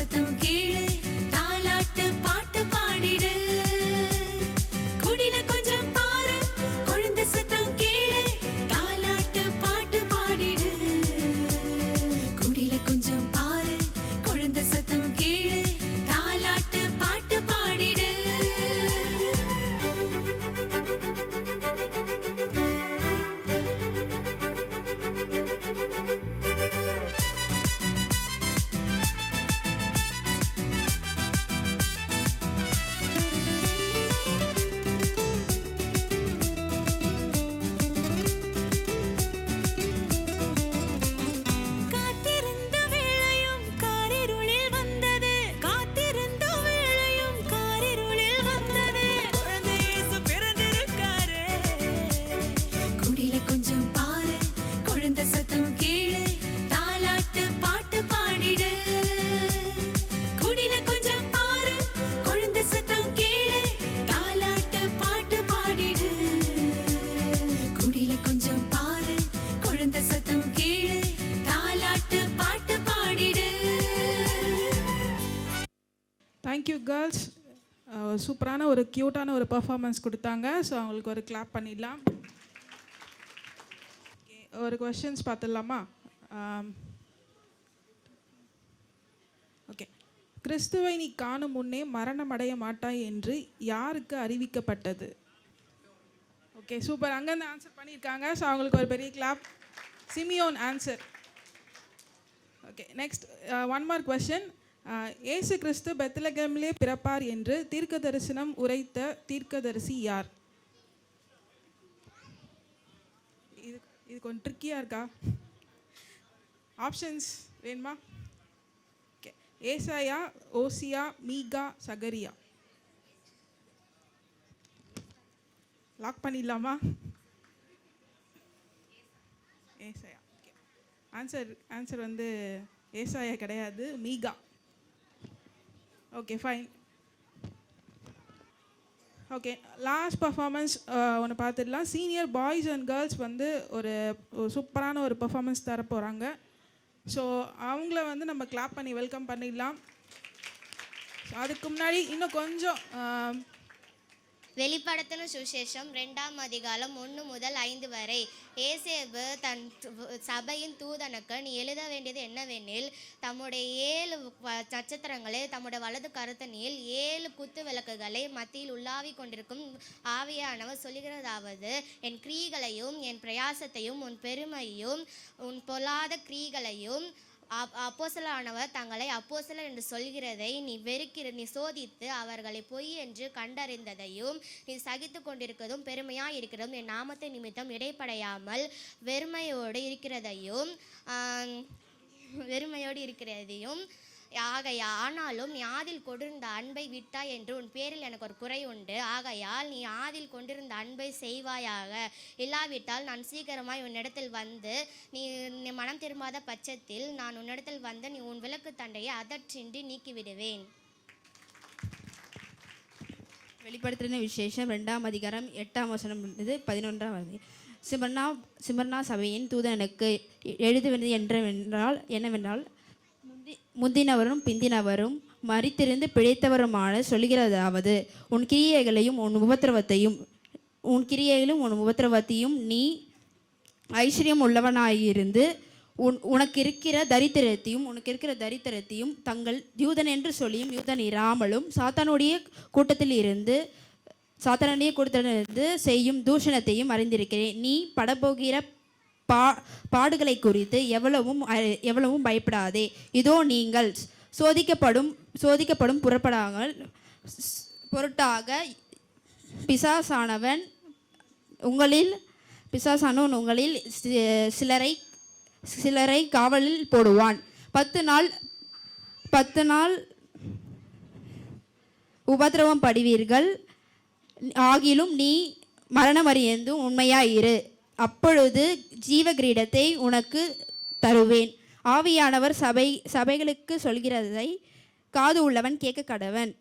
சத்தம் கேளு தாலாட்டு பாட்டு பாடிடு குடில கொஞ்சம் பாரு குழந்தை சத்தம் கேளு தாலாட்டு பாட்டு பாடிடு குடில கொஞ்சம் பாரு குழந்தை சத்தம் கேளு தாலாட்டு பாட்டு பாடிடு காத்திருந்த வேளையும் காரிருளில் வந்தது காத்திருந்த வேளையும் காரிருளில் வந்தது குழந்தை இயேசு பிறந்திருக்காரே குடில கொஞ்சம் பாரு குழந்தை சத்தம் கேளு தாலாட்டு பாட்டு பாடிடு குடில கொஞ்சம் பாரு குழந்தை சத்தம் கேளு தாலாட்டு பாட்டு பாடிடு குடில கொஞ்சம் பாரு குழந்தை சத்தம் கேளு தாலாட்டு பாட்டு பாடிடு தேங்க்யூ கேர்ள்ஸ். சூப்பரான ஒரு க்யூட்டான ஒரு பர்ஃபார்மன்ஸ் கொடுத்தாங்க. ஸோ அவங்களுக்கு ஒரு கிளாப் பண்ணிடலாம். Okay, ஒரு கொஷின்ஸ் பார்த்துடலாமா? ஓகே. கிறிஸ்துவை நீ காணும் முன்னே மரணம் அடைய மாட்டாய் என்று யாருக்கு அறிவிக்கப்பட்டது? Okay, super. அங்கேருந்து ஆன்சர் பண்ணியிருக்காங்க. ஸோ அவங்களுக்கு ஒரு பெரிய clap. Simeon answer. Okay, next one mark question. இயேசு கிறிஸ்து பெத்லகேமிலே பிறப்பார் என்று தீர்க்க தரிசனம் உரைத்த தீர்க்கதரிசி யார்? இது கொஞ்சம் ட்ரிக்கியாக இருக்கா? ஆப்ஷன்ஸ் வேணுமா? ஓகே, ஏசாயா, ஓசியா, மீகா, சகரியா. லாக் பண்ணிடலாமா? ஏசாயா. ஓகே, ஆன்சர் வந்து ஏசாயா கிடையாது, மீகா. Okay, fine. Okay, last performance ஒன்று பார்த்துடலாம். சீனியர் பாய்ஸ் அண்ட் கேர்ள்ஸ் வந்து ஒரு சூப்பரான ஒரு பர்ஃபார்மன்ஸ் தர போகிறாங்க. ஸோ அவங்கள வந்து நம்ம கிளாப் பண்ணி வெல்கம் பண்ணிடலாம். அதுக்கு முன்னாடி இன்னும் கொஞ்சம் வெளிப்படுத்தின சுசேஷம் 2ஆம் அதிகாரம் 1 முதல் 5 வரை. ஏசேபு தன் சபையின் தூதனுக்கு நீ எழுத வேண்டியது என்னவெனில், தம்முடைய 7 நட்சத்திரங்களை தம்முடைய வலது கருத்தனில் 7 குத்து விளக்குகளை மத்தியில் உலாவி கொண்டிருக்கும் ஆவியானவர் சொல்லுகிறதாவது, என் கிரியைகளையும் என் பிரயாசத்தையும் உன் பெருமையும் உன் பொல்லாத கிரியைகளையும் அப்போஸ்தலரானவர் தங்களை அப்போஸ்தலர் என்று சொல்கிறதை நீ சோதித்து அவர்களை பொய் என்று கண்டறிந்ததையும் நீ சகித்து கொண்டிருக்கிறதும் பெருமையாக இருக்கிறதும் என் நாமத்தை நிமித்தம் இடைப்படையாமல் வெறுமையோடு இருக்கிறதையும் ஆனாலும் நீ ஆதில் கொண்டிருந்த அன்பை விட்டாய் என்று உன் பேரில் எனக்கு ஒரு குறை உண்டு. ஆகையால் நீ ஆதில் கொண்டிருந்த அன்பை செய்வாயாக. இல்லாவிட்டால் நான் சீக்கிரமாய் உன்னிடத்தில் வந்து நீ மனம் திரும்பாத பட்சத்தில் நான் உன்னிடத்தில் வந்து நீ உன் விளக்கு தண்டையை அதற்றின்றி நீக்கிவிடுவேன். வெளிப்படுத்தின விசேஷம் 2ஆம் அதிகாரம் 8ஆம் வசனம் 11ஆம் வசனம். சிமர்னா சபையின் தூதனுக்கு எழுதுவது என்னவென்றால் முந்தினவரும் பிந்தினவரும் மரித்திருந்து பிழைத்தவருமான சொல்கிறதாவது, உன் கிரியைகளையும் உன் உபத்திரவத்தையும் நீ ஐஸ்வர்யம் உள்ளவனாயிருந்து உனக்கு இருக்கிற தரித்திரத்தையும் தங்கள் யூதன் என்று சொல்லியும் யூதன் இராமலும் சாத்தானுடைய கூட்டத்திலிருந்து செய்யும் தூஷணத்தையும் அறிந்திருக்கிறேன். நீ படப்போகிற பாடுகளை குறித்து எவ்வளவும் பயப்படாதே. இதோ நீங்கள் சோதிக்கப்படும் புறப்படாமல் பொருட்டாக பிசாசானவன் உங்களில் சிலரை காவலில் போடுவான். 10 நாள் உபத்திரவம் படுவீர்கள். ஆகிலும் நீ மரணமறியேந்தும் உண்மையாயிரு. அப்பொழுது ஜீவ கிரீடத்தை உனக்கு தருவேன். ஆவியானவர் சபைகளுக்கு சொல்கிறதை காது உள்ளவன் கேட்க கடவன்.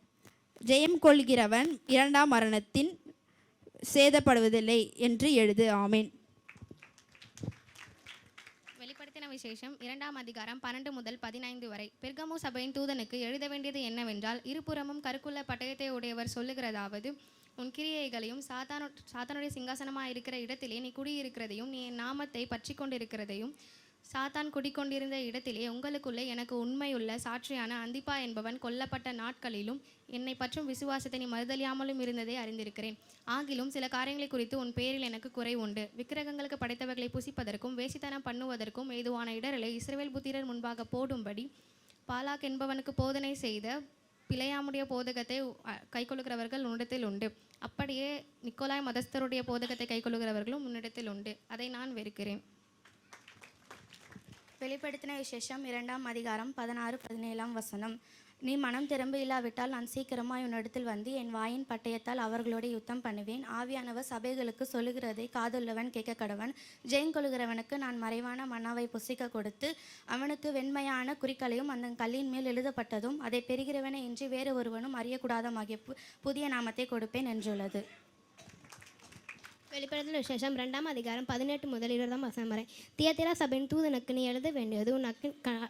ஜெயம் கொள்கிறவன் 2ஆம் மரணத்தின் சேதப்படுவதில்லை என்று எழுது. ஆமேன். வெளிப்படுத்தின விசேஷம் 2ஆம் அதிகாரம் 12 முதல் 15 வரை. பெர்கமு சபையின் தூதனுக்கு எழுத வேண்டியது என்னவென்றால், இருபுறமும் கருக்குள்ள பட்டயத்தை உடையவர் சொல்லுகிறதாவது, உன் கிரியைகளையும் சாத்தானுடைய சிங்காசனமாக இருக்கிற இடத்திலே நீ குடியிருக்கிறதையும் நீ என் நாமத்தை பற்றி கொண்டிருக்கிறதையும் சாத்தான் குடிக்கொண்டிருந்த இடத்திலே உங்களுக்குள்ளே எனக்கு உண்மையுள்ள சாட்சியான அந்திப்பா என்பவன் கொல்லப்பட்ட நாட்களிலும் என்னை பற்றும் விசுவாசத்தை நீ மறுதலியாமலும் இருந்ததை அறிந்திருக்கிறேன். ஆகிலும் சில காரியங்களை குறித்து உன் பேரில் எனக்கு குறை உண்டு. விக்கிரகங்களுக்கு படைத்தவர்களை புசிப்பதற்கும் வேசித்தனம் பண்ணுவதற்கும் ஏதுவான இடரலை இஸ்ரவேல் புத்திரர் முன்பாக போடும்படி பாலாக் என்பவனுக்கு போதனை செய்த பிழையாமுடைய போதகத்தை கைக்கொள்ளுகிறவர்கள் உன்னிடத்தில் உண்டு. அப்படியே நிக்கோலாய் மதஸ்தருடைய போதகத்தை கைக்கொள்ளுகிறவர்களும் உன்னிடத்தில் உண்டு. அதை நான் வெறுக்கிறேன். வெளிப்படுத்தின விசேஷம் 2ஆம் அதிகாரம் 16-17 நீ மனம் திரும்ப இல்லாவிட்டால் நான் சீக்கிரமாய் உன்னிடத்தில் வந்து என் வாயின் பட்டயத்தால் அவர்களோட யுத்தம் பண்ணுவேன். ஆவியானவர் சபைகளுக்கு சொல்லுகிறதை காதுள்ளவன் கேட்க கடவன். ஜெயங்கொள்கிறவனுக்கு நான் மறைவான மன்னாவை புசிக்க கொடுத்து அவனுக்கு வெண்மையான குறிக்களையும் அந்த கல்லின் மேல் எழுதப்பட்டதும் அதை பெறுகிறவனை இன்றி வேறு ஒருவனும் அறியக்கூடாதமாகிய புதிய நாமத்தை கொடுப்பேன் என்றுள்ளது. வெளிப்படுத்தல் விசேஷம் 2ஆம் அதிகாரம் 18 முதல் 20 வரை. தியத்திரா சபையின் தூதனுக்கு நீ எழுத வேண்டியது, உன்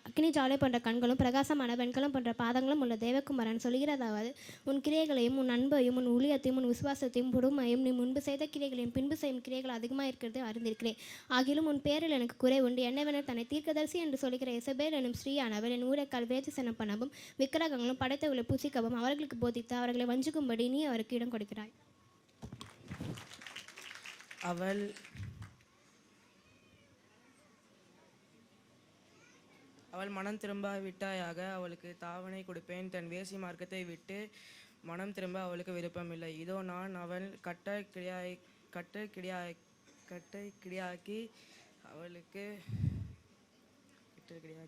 அக்னி ஜாலை போன்ற கண்களும் பிரகாசமான வெண்கலம் போன்ற பாதங்களும் உள்ள தேவகுமாரன் சொல்கிறதாவது, உன் கிரியைகளையும் உன் அன்பையும் உன் ஊழியத்தையும் உன் விசுவாசத்தையும் பொறுமையும் நீ முன்பு செய்த கிரியைகளையும் பின்பு செய்யும் கிரியைகள் அதிகமாக இருக்கிறது அறிந்திருக்கிறேன். ஆகிலும் உன் பேரில் எனக்கு குறை உண்டு. என்னவென தன்னை தீர்க்கதரிசி என்று சொல்கிற எசபேல் எனும் ஸ்ரீயானவள் என் ஊரைக்கால் வேதிசனம் பண்ணவும் விக்கிரகங்களும் படைத்தவர்களை புசிக்கவும் அவர்களுக்கு போதித்து அவர்களை வஞ்சிக்கும்படி நீ அவருக்கு இடம் கொடுக்கிறாய். அவள் மனம் திரும்ப விட்டாயாக அவளுக்கு தாவணை கொடுப்பேன். தன் வேசி மார்க்கத்தை விட்டு மனம் திரும்ப அவளுக்கு விருப்பமில்லை. இதோ நான் அவள் கட்டை கிடையாக்கி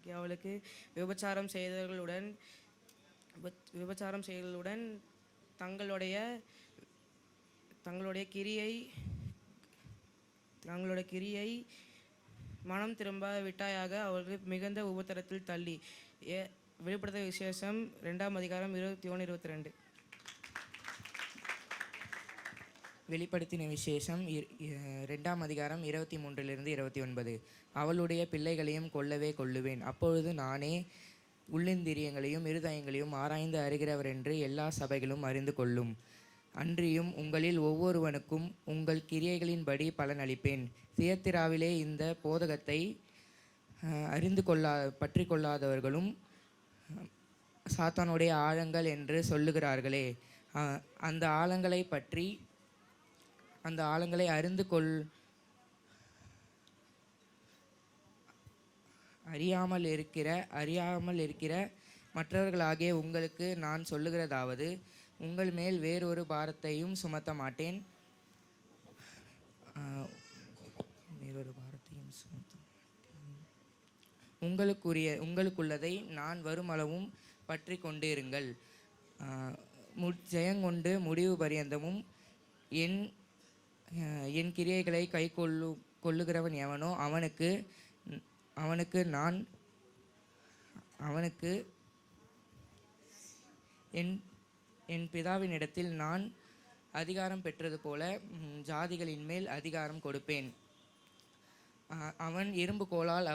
அவளுக்கு விபச்சாரம் செய்தவர்களுடன் தங்களுடைய கிரியை மனம் திரும்ப விட்டாயாக அவர்களுக்கு மிகுந்த உபத்திரத்தில் தள்ளி. வெளிப்படுத்த விசேஷம் 2ஆம் அதிகாரம் 21-22. வெளிப்படுத்தின விசேஷம் 2ஆம் அதிகாரம் 23-29. அவளுடைய பிள்ளைகளையும் கொல்லுவேன். அப்பொழுது நானே உள்ளிந்திரியங்களையும் இருதயங்களையும் ஆராய்ந்து அறிகிறவர் என்று எல்லா சபைகளும் அறிந்து கொள்ளும். அன்றியும் உங்களில் ஒவ்வொருவனுக்கும் உங்கள் கிரியைகளின்படி பலன் அளிப்பேன். தியத்திராவிலே இந்த போதகத்தை பற்றி கொள்ளாதவர்களும் சாத்தானுடைய ஆழங்கள் என்று சொல்லுகிறார்களே, அந்த ஆழங்களை அறியாமல் இருக்கிற மற்றவர்களாகிய உங்களுக்கு நான் சொல்லுகிறதாவது, உங்கள் மேல் வேறொரு பாரத்தையும் சுமத்த மாட்டேன். உங்களுக்குள்ளதை நான் வருமளவும் பற்றி கொண்டிருங்கள். ஜெயங்கொண்டு முடிவு பரியந்தமும் என் கிரியைகளை கொள்ளுகிறவன் எவனோ அவனுக்கு என் பிதாவினிடத்தில் நான் அதிகாரம் பெற்றது போல ஜாதிகளின் மேல் அதிகாரம் கொடுப்பேன். அவன் இரும்புகோலால்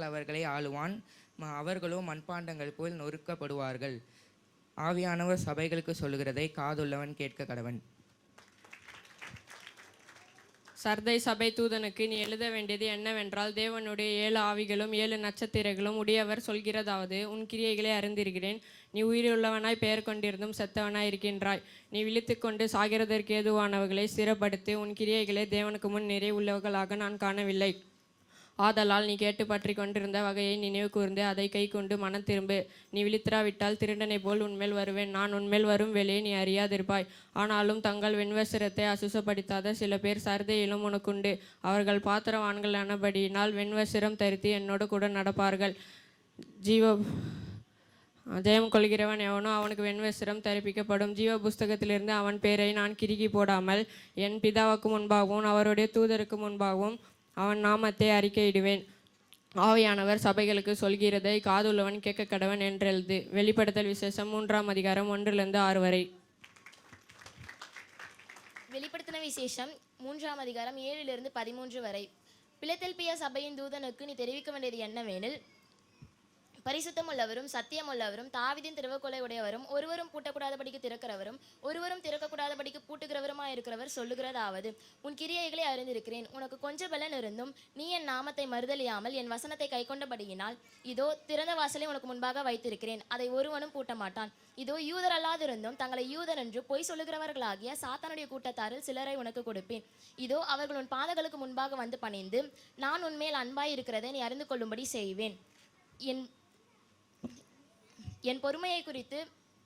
அவர்களை ஆளுவான். அவர்களோ மண்பாண்டங்கள் போல் நொறுக்கப்படுவார்கள். ஆவியானவர் சபைகளுக்கு சொல்லுகிறதை காதுள்ளவன் கேட்க கடவன். சர்தை சபை தூதனுக்கு நீ எழுத வேண்டியது என்னவென்றால், தேவனுடைய 7 ஆவிகளும் 7 நட்சத்திரங்களும் உடையவர் சொல்கிறதாவது, உன் கிரியைகளை அறிந்திருக்கிறேன். நீ உயிருள்ளவனாய் பெயர் கொண்டிருந்தும் செத்தவனாய் இருக்கின்றாய். நீ விழித்துக்கொண்டு சாகிறதற்கு ஏதுவானவர்களை ஸ்திரப்படுத்தி உன் கிரியைகளை தேவனுக்கு முன் நிறைவுள்ளவர்களாக நான் காணவில்லை. ஆதலால் நீ கேட்டு பற்றி கொண்டிருந்த வகையை நினைவு கூர்ந்து அதை கை கொண்டு மனம் திரும்பு. நீ விழித்திராவிட்டால் திருடனை போல் உன்மேல் வருவேன். நான் உன்மேல் வரும் வேலையை நீ அறியாதிருப்பாய். ஆனாலும் தங்கள் வெண்வஸ்திரத்தை அசுசப்படுத்தாத சில பேர் சர்தையிலும் உனக்குண்டு. அவர்கள் பாத்திரவான்கள் ஆனபடியினால் வெண்வஸ்திரம் தரித்து என்னோடு கூட நடப்பார்கள். ஜெயம் கொள்கிறவன் எவனோ அவனுக்கு வெண்வஸ்திரம் தரிப்பிக்கப்படும். ஜீவ புஸ்தகத்திலிருந்து அவன் பேரை நான் கிறுக்கி போடாமல் என் பிதாவுக்கு முன்பாகவும் அவருடைய தூதருக்கு முன்பாகவும் அவன் நாமத்தை அறிக்கையிடுவேன். ஆவியானவர் சபைகளுக்கு சொல்கிறதை காதுள்ளவன் கேட்க கடவன் என்றெழுது. வெளிப்படுத்தல் விசேஷம் 3ஆம் அதிகாரம் 1-6 வரை. வெளிப்படுத்தின விசேஷம் 3ஆம் அதிகாரம் 7-13 வரை. பிலதெல்பியா சபையின் தூதனுக்கு நீ தெரிவிக்க வேண்டியது என்னவெனில், பரிசுத்தமுள்ளவரும் சத்தியமுள்ளவரும் தாவீதின் திறவுகோலை உடையவரும் ஒருவரும் பூட்டக்கூடாதபடிக்கு திறக்கிறவரும் ஒருவரும் திறக்கக்கூடாதபடிக்கு பூட்டுகிறவருமாயிருக்கிறவர் சொல்லுகிறதாவது, உன் கிரியைகளை அறிந்திருக்கிறேன். உனக்கு கொஞ்ச பலன் இருந்தும் நீ என் நாமத்தை மறுதலியாமல் என் வசனத்தை கைக்கொண்டபடியினால் இதோ திறந்த வாசலை உனக்கு முன்பாக வைத்திருக்கிறேன், அதை ஒருவனும் பூட்ட மாட்டான். இதோ யூதர் அல்லாதிருந்தும் தங்களை யூதர் என்று பொய் சொல்லுகிறவர்களாகிய சாத்தானுடைய கூட்டத்தாரில் சிலரை உனக்கு கொடுப்பேன். இதோ அவர்கள் உன் பாதங்களுக்கு முன்பாக வந்து பணிந்து நான் உன்மேல் அன்பாய் இருக்கிறதை நீ அறிந்து கொள்ளும்படி செய்வேன். என் பொறுமையை குறித்து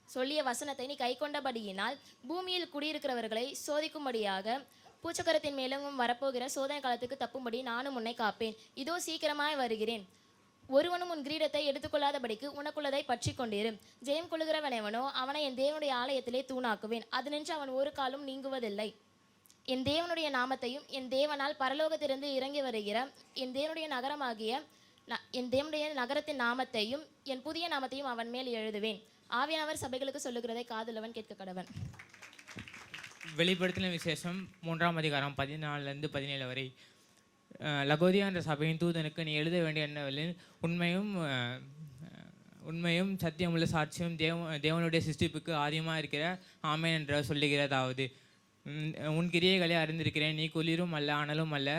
சொல்லிய வசனத்தை நீ கைக்கொண்டபடியினால் பூமியில் குடியிருக்கிறவர்களை சோதிக்கும்படியாக பூச்சக்கரத்தின் மேலும் வரப்போகிற சோதனை காலத்துக்கு தப்பும்படி நானும் உன்னை காப்பேன். இதோ சீக்கிரமாய் வருகிறேன். ஒருவனும் உன் கிரீடத்தை எடுத்துக்கொள்ளாதபடிக்கு உனக்குள்ளதை பற்றி கொண்டிரு. ஜெயம் கொள்ளுகிறவனவனோ அவனை என் தேவனுடைய ஆலயத்திலே தூணாக்குவேன், அது நின்று அவன் ஒரு காலும் நீங்குவதில்லை. என் தேவனுடைய நாமத்தையும் என் தேவனால் பரலோகத்திலிருந்து இறங்கி வருகிற என் தேவனுடைய நகரத்தின் நாமத்தையும் என் புதிய நாமத்தையும் அவன் மேல் எழுதுவேன். ஆவியானவர் சபைகளுக்கு சொல்லுகிறதை காதுள்ளவன் கேட்க கடவன். வெளிப்படுத்தின விசேஷம் 3ஆம் அதிகாரம் 14 to 17 வரை. லகோதியா என்ற சபையின் தூதனுக்கு நீ எழுத வேண்டிய என்னவெனில், உண்மையும் சத்தியமுள்ள சாட்சியும் தேவனுடைய சிருஷ்டிப்புக்கு ஆதியமாக இருக்கிற ஆமென் என்ற சொல்லுகிறதாவது, உன் கிரியைகளை அறிந்திருக்கிறேன். நீ குளிரும் அல்ல அனலும் அல்ல.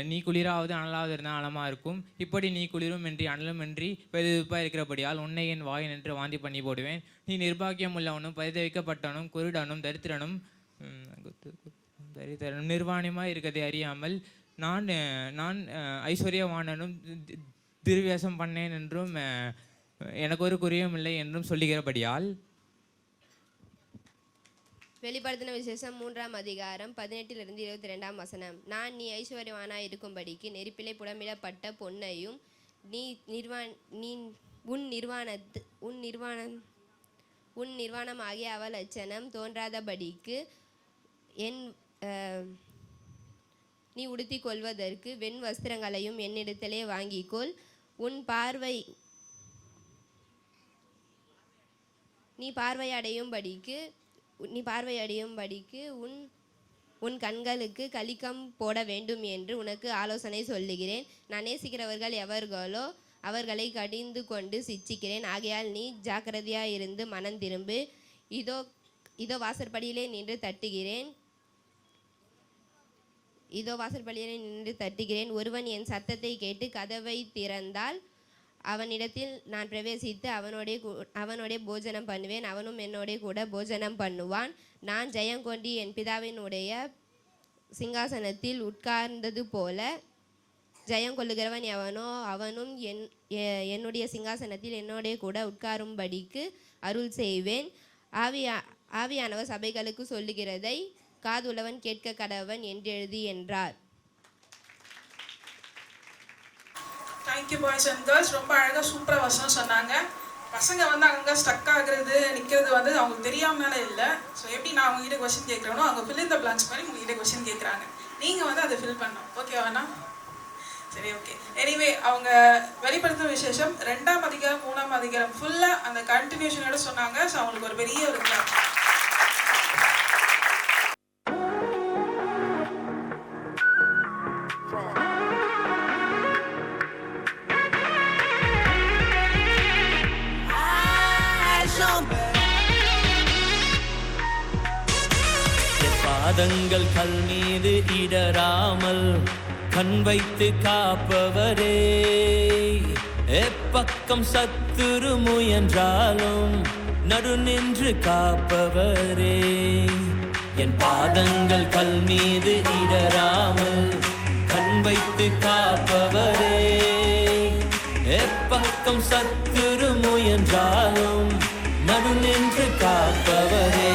நீ குளிராவது அனலாவது இருந்தால் அனலமாக இருக்கும். இப்படி நீ குளிரும் இன்றி அனலும் இன்றி வெதுப்பாக இருக்கிறபடியால் உன்னை என் வாய் நின்று வாந்தி பண்ணி போடுவேன். நீ நிர்பாக்கியம் உள்ளவனும் பரிதவிக்கப்பட்டவனும் குருடனும் தரித்திரனும் நிர்வாணமாக இருக்கிறதை அறியாமல் நான் ஐஸ்வர்யவானனும் திருவியாசம் பண்ணேன் என்றும் எனக்கு ஒரு குறியும் இல்லை என்றும் சொல்லுகிறபடியால். வெளிப்படுத்தின விசேஷம் 3ஆம் அதிகாரம் 18 to 22 வசனம். நான் நீ ஐஸ்வர்யவானாய் இருக்கும்படிக்கு நெருப்பிலே புடமிடப்பட்ட பொன்னையும் உன் நிர்வாணமாகிய அவலட்சணம் தோன்றாதபடிக்கு நீ உடுத்தி கொள்வதற்கு வெண் வஸ்திரங்களையும் என்னிடத்திலே வாங்கிக்கொள். நீ பார்வையடையும்படிக்கு உன் கண்களுக்கு கலிக்கம் போட வேண்டும் என்று உனக்கு ஆலோசனை சொல்லுகிறேன். நான் நேசிக்கிறவர்கள் எவர்களோ அவர்களை கடிந்து கொண்டு சிச்சிக்கிறேன். ஆகையால் நீ ஜாக்கிரதையாயிருந்து மனம் திரும்பு. இதோ வாசற்படியிலே நின்று தட்டுகிறேன். ஒருவன் என் சத்தத்தை கேட்டு கதவை திறந்தால் அவனிடத்தில் நான் பிரவேசித்து அவனோடே போஜனம் பண்ணுவேன், அவனும் என்னோடே கூட போஜனம் பண்ணுவான். நான் ஜெயங்கொண்டி என் பிதாவினுடைய சிங்காசனத்தில் உட்கார்ந்தது போல ஜெயங்கொள்ளுகிறவன் எவனோ அவனும் என்னுடைய சிங்காசனத்தில் என்னோடே கூட உட்காரும்படிக்கு அருள் செய்வேன். ஆவியானவர் சபைகளுக்கு சொல்லுகிறதை காதுள்ளவன் கேட்க கடவன் என்று எழுதி என்றார். Thank you boys and girls. ரொம்ப அழகாக சூப்பராக வசனம் சொன்னாங்க. பசங்க வந்து அங்கே ஸ்டக் ஆகுறது நிற்கிறது வந்து அவங்களுக்கு தெரியாமனால இல்லை. ஸோ எப்படி நான் அவங்ககிட்ட கொஸ்டின் கேட்குறேனோ அவங்க ஃபில் இன் த பிளாங்க்ஸ் மாதிரி உங்ககிட்ட கொஸ்டின் கேட்குறாங்க. நீங்கள் வந்து அதை ஃபில் பண்ணணும். ஓகேவாண்ணா? சரி, ஓகே. எனிவே அவங்க வெளிப்படுத்தும் விசேஷம் 2ஆம் அதிகாரம் 3ஆம் அதிகாரம் ஃபுல்லாக அந்த கண்டினியூஷனோட சொன்னாங்க. ஸோ அவங்களுக்கு ஒரு பெரிய ஒரு கிளாப். பாதங்கள் கல் மீது இடராமல் கண் வைத்து காப்பவரே, எப்பக்கம் சத்துரு முயன்றாலும் நடு நின்று காப்பவரே. என் பாதங்கள் கல் மீது இடராமல் கண் வைத்து காப்பவரே, எப்பக்கம் சத்துரு முயன்றாலும் நடு நின்று காப்பவரே.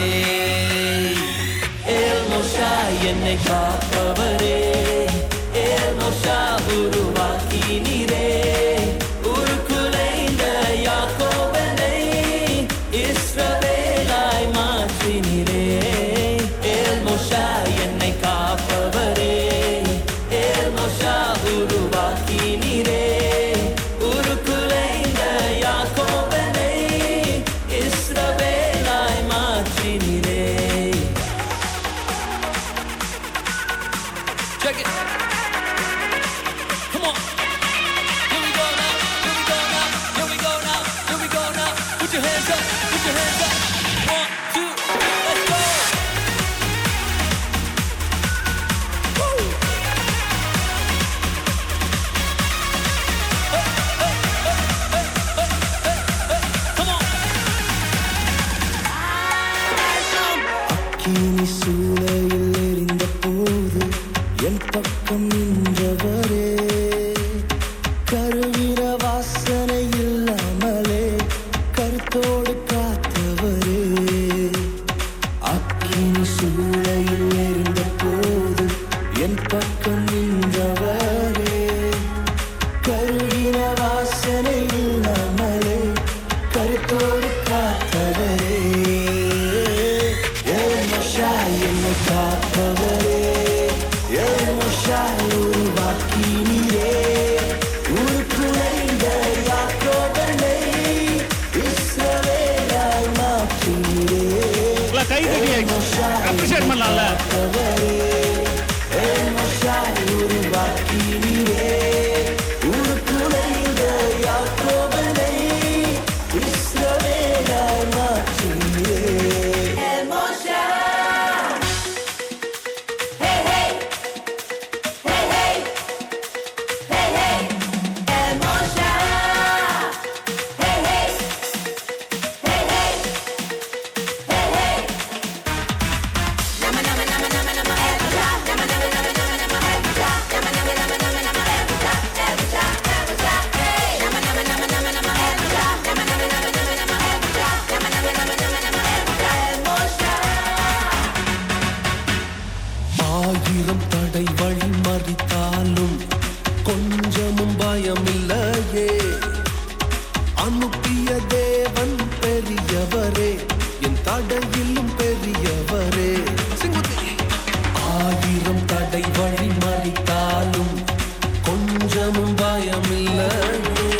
என்னை காப்பவரே, ஏல்மோஷா உருவாக்கினீரே, உருக்குலைந்த யாக்கோபனை இஸ்ரவேலாய் மாற்றினீரே. ஏல்மோஷா என்னை காப்பவரே, ஏல்மோஷா உருவாக்கினீரே, உருக்குலைந்த யாக்கோபனை இஸ்ரவேலாய் மாற்றினீரே. Put your hands up, put your hands up. 1, 2, let's go. Woo. Come on. அக்கினி சூளையில் எரிந்த போது என் பக்கம் நின்றவரே, கருவிர வாசனை இல்லாமலே கருத்தோடு காத்தவரே. அக்கினி சூளையில் எரிந்த போது என் பக்கம் நின்றவரே, கருவிர வாசனை இல்லாமலே கருத்தோடு காத்தவரே. என்னை காப்பவரே, உருவாக்கி நீரே, உருக்குலைந்த யாக்கோபனை இஸ்ரவேலாய் மாற்றினீரே. உருவாக்கி நீரே, உருக்குலைந்த யாக்கோபனை இஸ்ரவேலாய் மாற்றினீரே. ஆயிரம் தடை வழி மறித்தாலும் கொஞ்சமும் பயமில்லையே, அனுப்பிய தேவன் பெரியவரே, என் தடையிலும் பெரியவரே. ஆயிரம் தடை வழி மறித்தாலும் கொஞ்சமும் பயமில்லையே,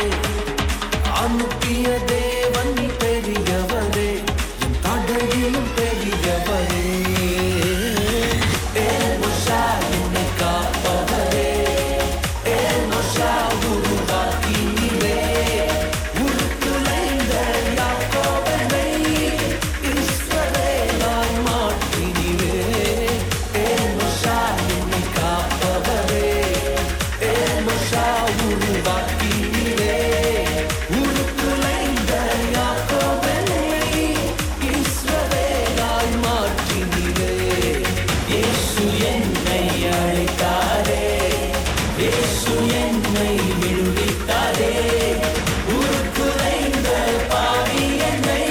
அனுப்பிய தேவன் பெரியவரே, என் தடையிலும் பெரியவரே. என்னை காப்பவரே, உருவாக்கி நீரே, உருக்குலைந்த யாக்கோபனை இஸ்ரவேலாய் மாற்றினீரே. என்னை காப்பவரே, உருவாக்கி நீரே, உருக்குலைந்த யாக்கோபனை இஸ்ரவேலாய் மாற்றினீரே. இயேசு என்னை அழைத்தாரே, இயேசு என்னை விடுவித்தாரே, உருக்குலைந்த பாவி என்னை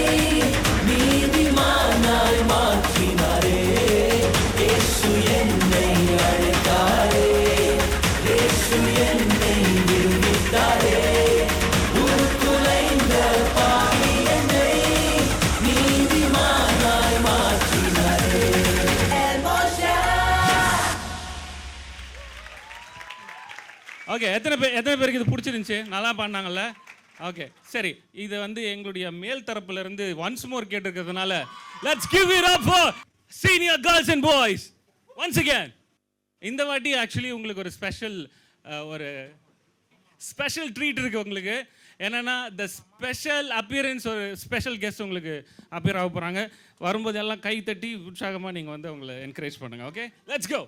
நீதிமானாய் மாற்றினாரே. இயேசு என்னை அழைத்தாரே, இயேசு என்னை விடுவித்தாரே, உருக்குலைந்த பாவி என்னை நீதிமானாய் மாற்றினாரே. ஓகே, எத்தனை பேருக்கு இது பிடிச்சிருந்துச்சு? நல்லா பாடினாங்கல்ல? ஓகே, சரி. இது வந்து எங்களுடைய மேல் தரப்புல இருந்து ஒன்ஸ் மோர் கேட்டிருக்கிறதுனால let's give it up for senior girls and boys once again. இந்த வாட்டி ஆக்சுவலி உங்களுக்கு ஒரு ஸ்பெஷல் ட்ரீட் இருக்கு உங்களுக்கு. என்னன்னா த ஸ்பெஷல் அப்பியரன்ஸ், ஒரு ஸ்பெஷல் கெஸ்ட் உங்களுக்கு அப்பியர் ஆக போகிறாங்க. வரும்போது எல்லாம் கை தட்டி உற்சாகமாக நீங்கள் வந்து அவங்களை என்கரேஜ் பண்ணுங்க. Okay, let's go.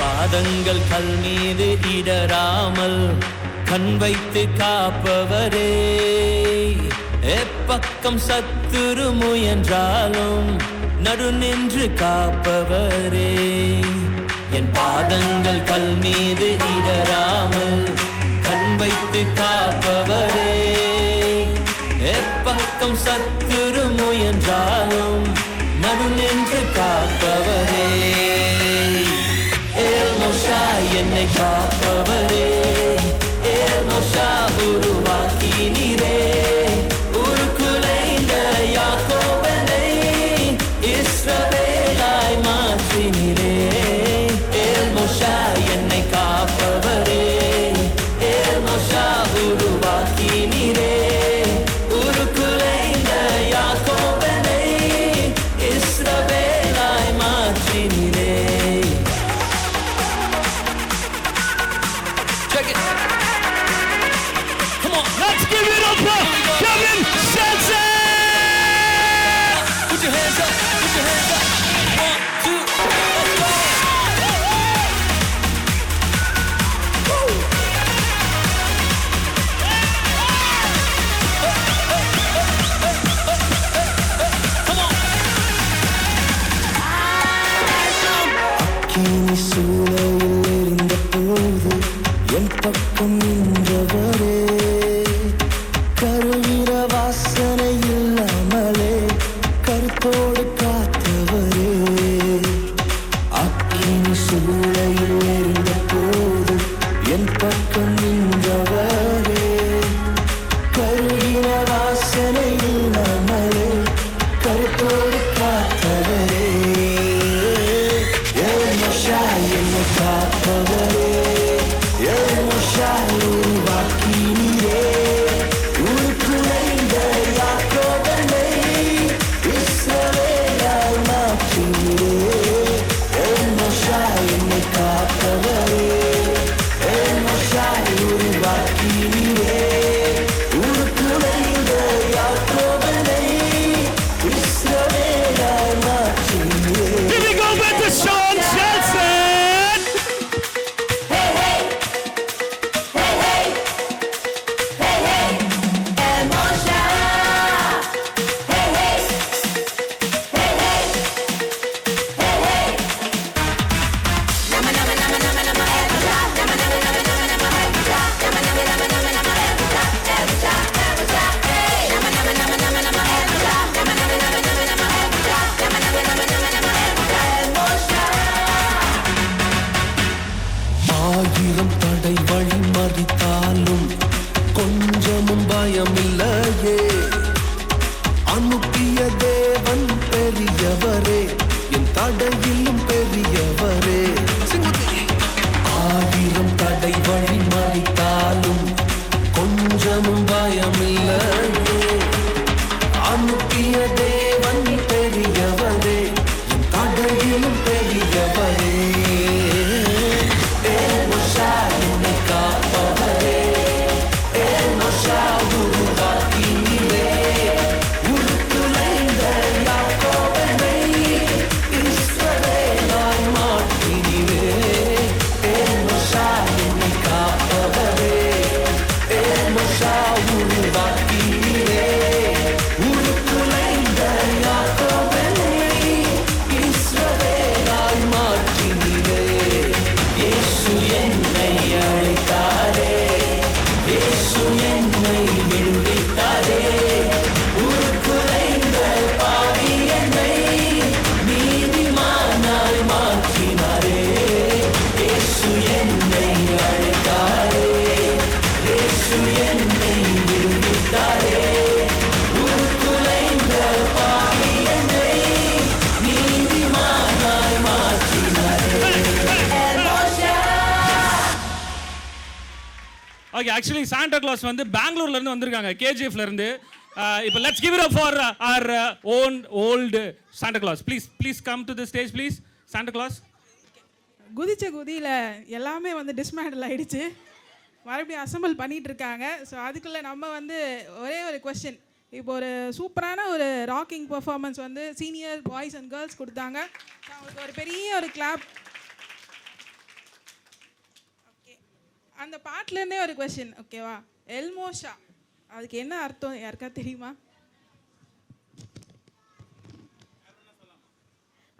பாதங்கள் கல் மீது இடராமல் கண் வைத்து காப்பவரே, எப்பக்கம் சத்துரு முயன்றாலும் நடு நின்று காப்பவரே. என் பாதங்கள் கல் மீது இடராமல் கண் வைத்து காப்பவரே, எப்பக்கம் சத்துரு முயன்றாலும் நடு நின்று காப்பவரே. என்னை காப்பவரே, உருவாக்கி நீரே, உருக்குலைந்த யாக்கோபனை இஸ்ரவேலாய் மாற்றினீரே. என்னை காப்பவரே, உருவாக்கி நீரே, உருக்குலை ஓகே, ஆக்சுவலி சாண்டா கிளாஸ் வந்து பெங்களூர்ல இருந்து வந்திருக்காங்க, கேஜிஎஃப்ல இருந்து. இப்போ let's give it up for our own old Santa Claus. Please come to the stage please. Santa Claus குதிச்ச குதியில் எல்லாமே வந்து டிஸ்மேண்டில் ஆயிடுச்சு, மறுபடியும் அசம்பிள் பண்ணிட்டு இருக்காங்க. ஸோ அதுக்குள்ளே நம்ம வந்து ஒரே ஒரு கொஸ்டின், இப்போ ஒரு சூப்பரான ஒரு ராக்கிங் பெர்ஃபார்மன்ஸ் வந்து சீனியர் பாய்ஸ் அண்ட் கேர்ள்ஸ் கொடுத்தாங்க. அவங்களுக்கு ஒரு பெரிய ஒரு கிளாப். ஓகே, அந்த பாட்டிலேருந்தே ஒரு கொஸ்டின், ஓகேவா? எல்மோஷா அதுக்கு என்ன அர்த்தம் யாருக்கா தெரியுமா?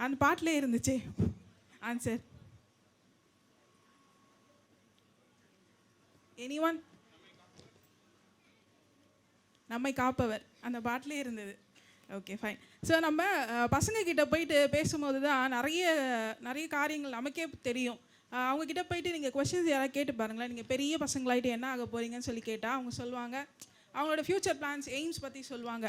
அந்த பாட்டிலே இருந்துச்சு ஆன்சர். எனிஒன்? நம்மை காப்பவர் அந்த பாட்டிலே இருந்தது. Okay fine. ஸோ நம்ம பசங்க கிட்ட போயிட்டு பேசும்போது தான் நிறைய காரியங்கள் நமக்கே தெரியும். அவங்கக்கிட்ட போயிட்டு நீங்கள் கொஷின்ஸ் யாராவது கேட்டு பாருங்களேன், நீங்கள் பெரிய பசங்களாயிட்டு என்ன ஆக போகிறீங்கன்னு சொல்லி கேட்டால் அவங்க சொல்லுவாங்க அவங்களோட ஃப்யூச்சர் பிளான்ஸ், எய்ம்ஸ் பற்றி சொல்லுவாங்க.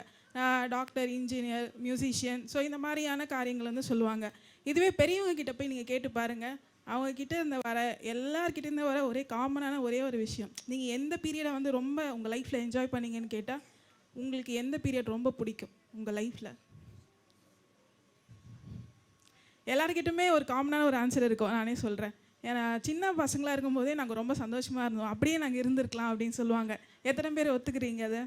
டாக்டர், இன்ஜினியர், மியூசிஷியன், ஸோ இந்த மாதிரியான காரியங்கள் வந்து சொல்லுவாங்க. இதுவே பெரியவங்க கிட்ட போய் நீங்கள் கேட்டு பாருங்கள், அவங்கக்கிட்ட இருந்து வர எல்லார்கிட்டேருந்து வர ஒரே காமனான ஒரே ஒரு விஷயம், நீங்கள் எந்த பீரியடை வந்து ரொம்ப உங்கள் லைஃப்பில் என்ஜாய் பண்ணீங்கன்னு கேட்டால் உங்களுக்கு எந்த பீரியட் ரொம்ப பிடிக்கும் உங்கள் லைஃப்பில்? எல்லாருக்கிட்டுமே ஒரு காமனான ஒரு ஆன்சர் இருக்கும். நானே சொல்கிறேன், ஏன்னா சின்ன பசங்களாக இருக்கும்போதே நாங்கள் ரொம்ப சந்தோஷமாக இருந்தோம், அப்படியே நாங்கள் இருந்திருக்கலாம் அப்படின்னு சொல்லுவாங்க. எத்தனை பேர் ஒத்துக்கிறீங்க அதை?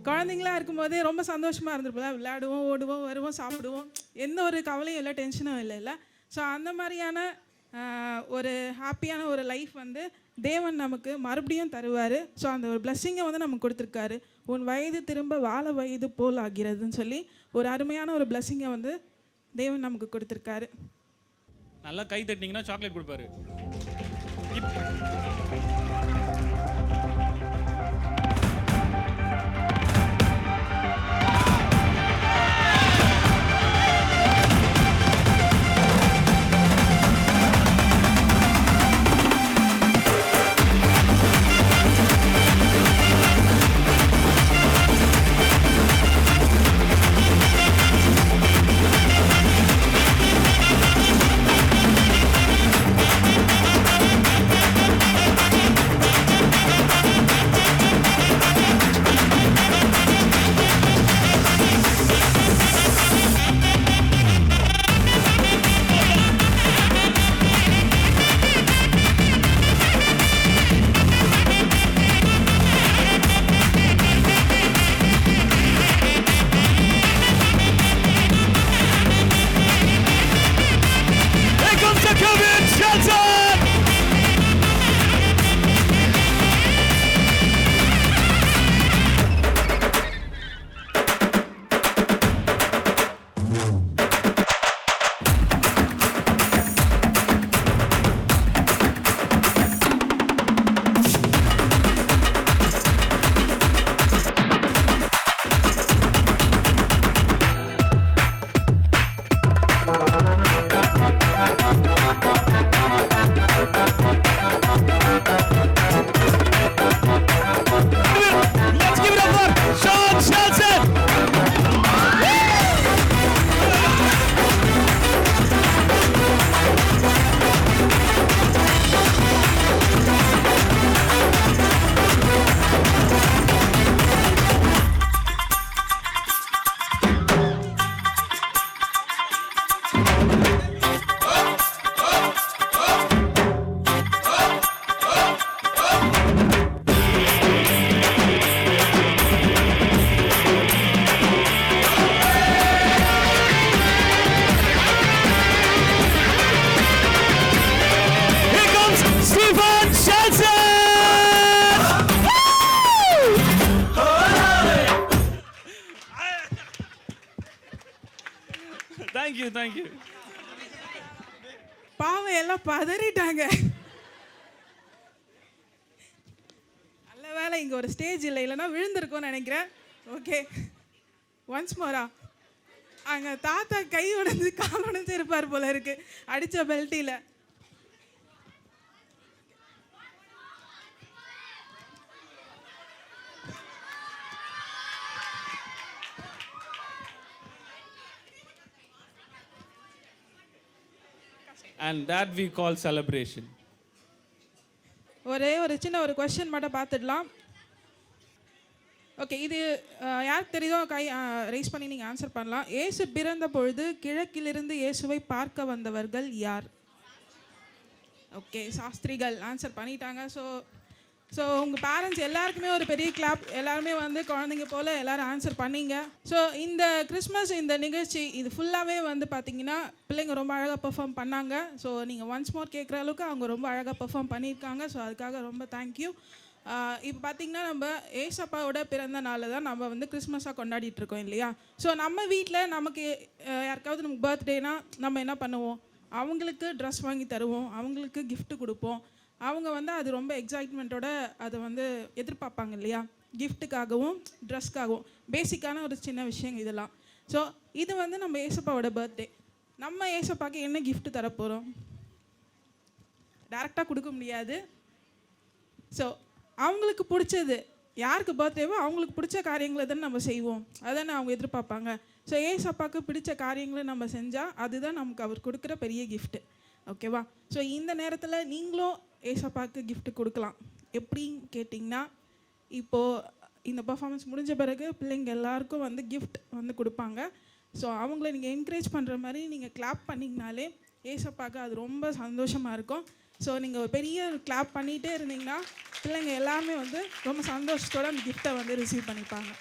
குழந்தைங்களாக இருக்கும்போதே ரொம்ப சந்தோஷமாக இருந்திருப்போம், விளையாடுவோம், ஓடுவோம், வருவோம், சாப்பிடுவோம், எந்த ஒரு கவலையும் இல்லை, டென்ஷனும் இல்லை. ஸோ அந்த மாதிரியான ஒரு ஹாப்பியான ஒரு லைஃப் வந்து தேவன் நமக்கு மறுபடியும் தருவார். ஸோ அந்த ஒரு பிளஸ்ஸிங்கை வந்து நமக்கு கொடுத்துருக்காரு. உன் வயது திரும்ப வாழ வயது போல் ஆகிறதுன்னு சொல்லி ஒரு அருமையான ஒரு பிளஸ்ஸிங்கை வந்து தேவன் நமக்கு கொடுத்துருக்காரு. நல்லா கை தட்டினீங்கன்னா சாக்லேட் கொடுப்பாரு. தேங்க்யூ. பாவம் எல்லாம் பதறிட்டாங்க. நல்ல வேலை இங்கே ஒரு ஸ்டேஜ் இல்லை, இல்லைன்னா விழுந்திருக்கோன்னு நினைக்கிறேன். ஓகே, ஒன்ஸ் மோரா. அங்கே தாத்தா கை உடைஞ்சு கால் உடைஞ்சு இருப்பார் போல இருக்கு அடித்த பெல்ட்டியில். And that we call celebration. ஒரே ஒரு சின்ன ஒரு கொஸ்டின் மட்டும் பார்த்துடலாம். ஓகே, இது யாருக்கு தெரியுதோ கை ரைஸ் பண்ணி நீங்கள் ஆன்சர் பண்ணலாம். இயேசு பிறந்த பொழுது கிழக்கிலிருந்து இயேசுவை பார்க்க வந்தவர்கள் யார்? ஓகே, சாஸ்திரிகள் ஆன்சர் பண்ணிட்டாங்க. ஸோ உங்கள் பேரண்ட்ஸ் எல்லாருக்குமே ஒரு பெரிய கிளாப். எல்லாருமே வந்து குழந்தைங்க போல் எல்லோரும் ஆன்சர் பண்ணீங்க. ஸோ இந்த கிறிஸ்மஸ் இந்த நிகழ்ச்சி இது ஃபுல்லாகவே வந்து பார்த்திங்கன்னா பிள்ளைங்க ரொம்ப அழகாக பெர்ஃபார்ம் பண்ணாங்க. ஸோ நீங்கள் ஒன்ஸ் மோர் கேட்குற அளவுக்கு அவங்க ரொம்ப அழகாக பெர்ஃபார்ம் பண்ணியிருக்காங்க. ஸோ அதுக்காக ரொம்ப தேங்க்யூ. இப்போ பார்த்திங்கன்னா நம்ம ஏசப்பாவோட பிறந்த நாளில் தான் நம்ம வந்து கிறிஸ்மஸாக கொண்டாடிட்டுருக்கோம் இல்லையா? ஸோ நம்ம வீட்டில் நமக்கு யாருக்காவது நமக்கு பர்த்டேனா நம்ம என்ன பண்ணுவோம்? அவங்களுக்கு ட்ரெஸ் வாங்கி தருவோம், அவங்களுக்கு கிஃப்ட்டு கொடுப்போம். அவங்க வந்து அது ரொம்ப எக்ஸைட்மெண்ட்டோட அதை வந்து எதிர்பார்ப்பாங்க இல்லையா? கிஃப்ட்டுக்காகவும் ட்ரெஸ்க்காகவும் பேசிக்கான ஒரு சின்ன விஷயம் இதெல்லாம். ஸோ இது வந்து நம்ம ஏசப்பாவோட பர்த்டே. நம்ம ஏசப்பாக்கு என்ன கிஃப்ட் தரப்போகிறோம்? டேரெக்டாக கொடுக்க முடியாது. ஸோ அவங்களுக்கு பிடிச்சது, யாருக்கு பர்த்டேவோ அவங்களுக்கு பிடிச்ச காரியங்களை தானே நம்ம செய்வோம், அதானே அவங்க எதிர்பார்ப்பாங்க. ஸோ ஏசப்பாவுக்கு பிடிச்ச காரியங்களை நம்ம செஞ்சால் அதுதான் நமக்கு அவர் கொடுக்குற பெரிய கிஃப்ட்டு. ஓகேவா? ஸோ இந்த நேரத்தில் நீங்களும் ஏசப்பாவுக்கு கிஃப்ட் கொடுக்கலாம். எப்படின்னு கேட்டிங்கன்னா, இப்போது இந்த பர்ஃபார்மன்ஸ் முடிஞ்ச பிறகு பிள்ளைங்க எல்லாருக்கும் வந்து கிஃப்ட் வந்து கொடுப்பாங்க. ஸோ அவங்கள நீங்கள் என்கரேஜ் பண்ணுற மாதிரி நீங்கள் கிளாப் பண்ணிங்கனாலே ஏசப்பாவுக்கு அது ரொம்ப சந்தோஷமாக இருக்கும். ஸோ நீங்கள் ஒரு பெரிய கிளாப் பண்ணிகிட்டே இருந்தீங்கன்னா பிள்ளைங்க எல்லாமே வந்து ரொம்ப சந்தோஷத்தோடு அந்த கிஃப்ட்டை வந்து ரிசீவ் பண்ணிப்பாங்க.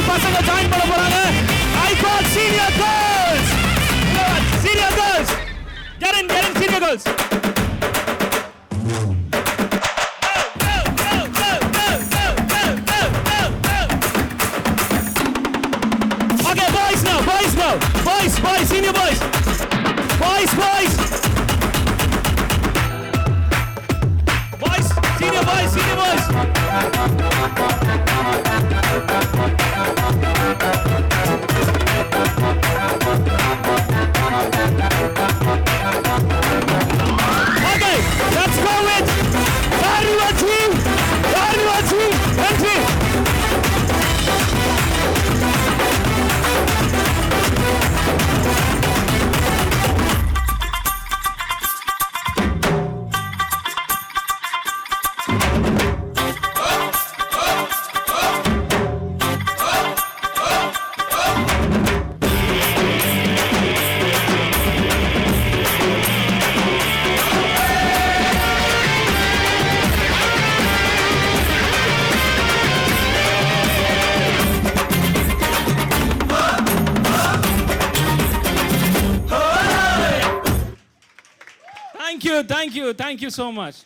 பசங்க ஜாயின் பண்ண போறாங்க. I call senior girls. Senior girls. Get in senior girls. Okay, boys now. Boys, senior boys. Boys. Boys, senior boys. Okay, let's go with Varuvachi, entry. Thank you so much.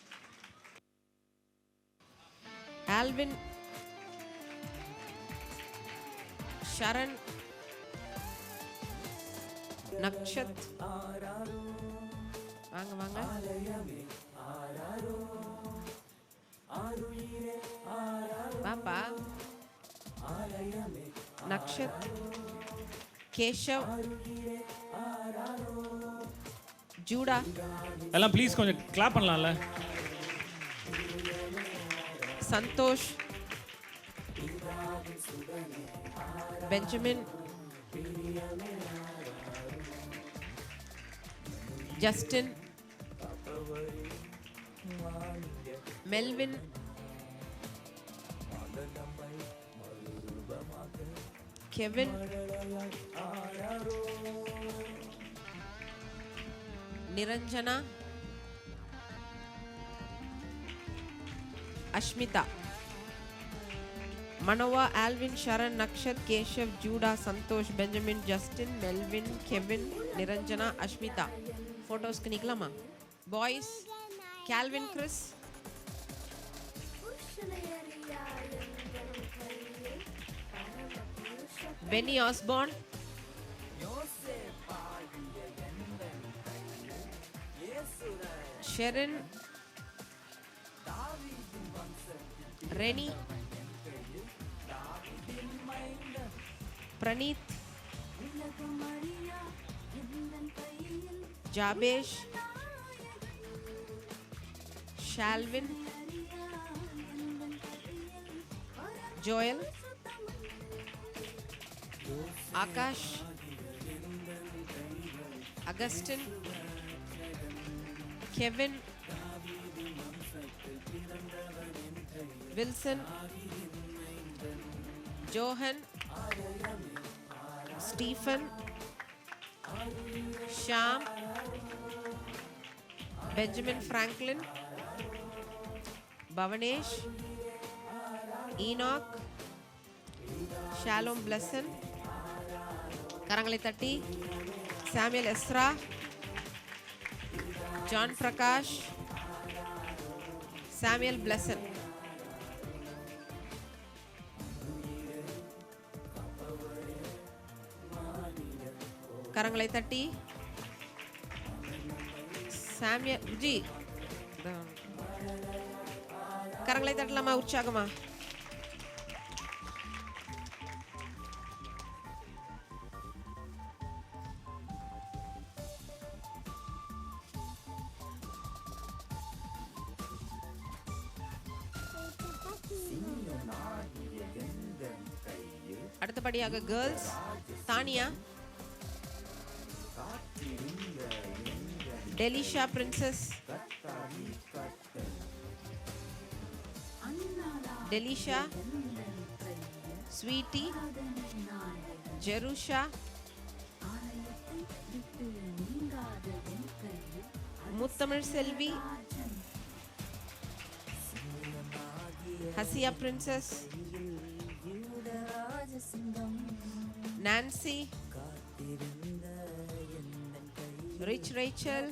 Alvin, Sharan, Nakshat, வாங்க பாப்பா, Nakshat, Keshav, Judah. எல்லாம் please கொஞ்சம் clap பண்ணலாம்ல. Santosh, Benjamin, Justin, Melvin, Kevin, Niranjana, Ashmita. Manoah, Alvin, Sharan, Nakshat, Keshav, Judah, Santosh, Benjamin, Justin, Melvin, Kevin, Niranjana, Ashmita. ஃபோட்டோஸ்க்கு நிற்கலாமா? Boys, Kelvin, Chris. Benny ஆஸ்பான். Sherin, Renny, Praneeth, Jabez, Shalvin, Joel, Akash, Augustine, Kevin, Wilson, Johan, Stephen, Sham, Benjamin Franklin, Bhavanesh, Enoch, Shalom Blesson. கரங்களை தட்டி. Samuel Ezra, John Prakash, Samuel Blesson. கரங்களை தட்டி. Samuel G, கரங்களை தட்டலாமா உற்சாகமா? அடுத்தபடியாக girls, Tania, Delisha Princess, Delisha, Sweety, Jerusha, Muthamizh Selvi, Hasia Princess, Nancy, Rich Rachel,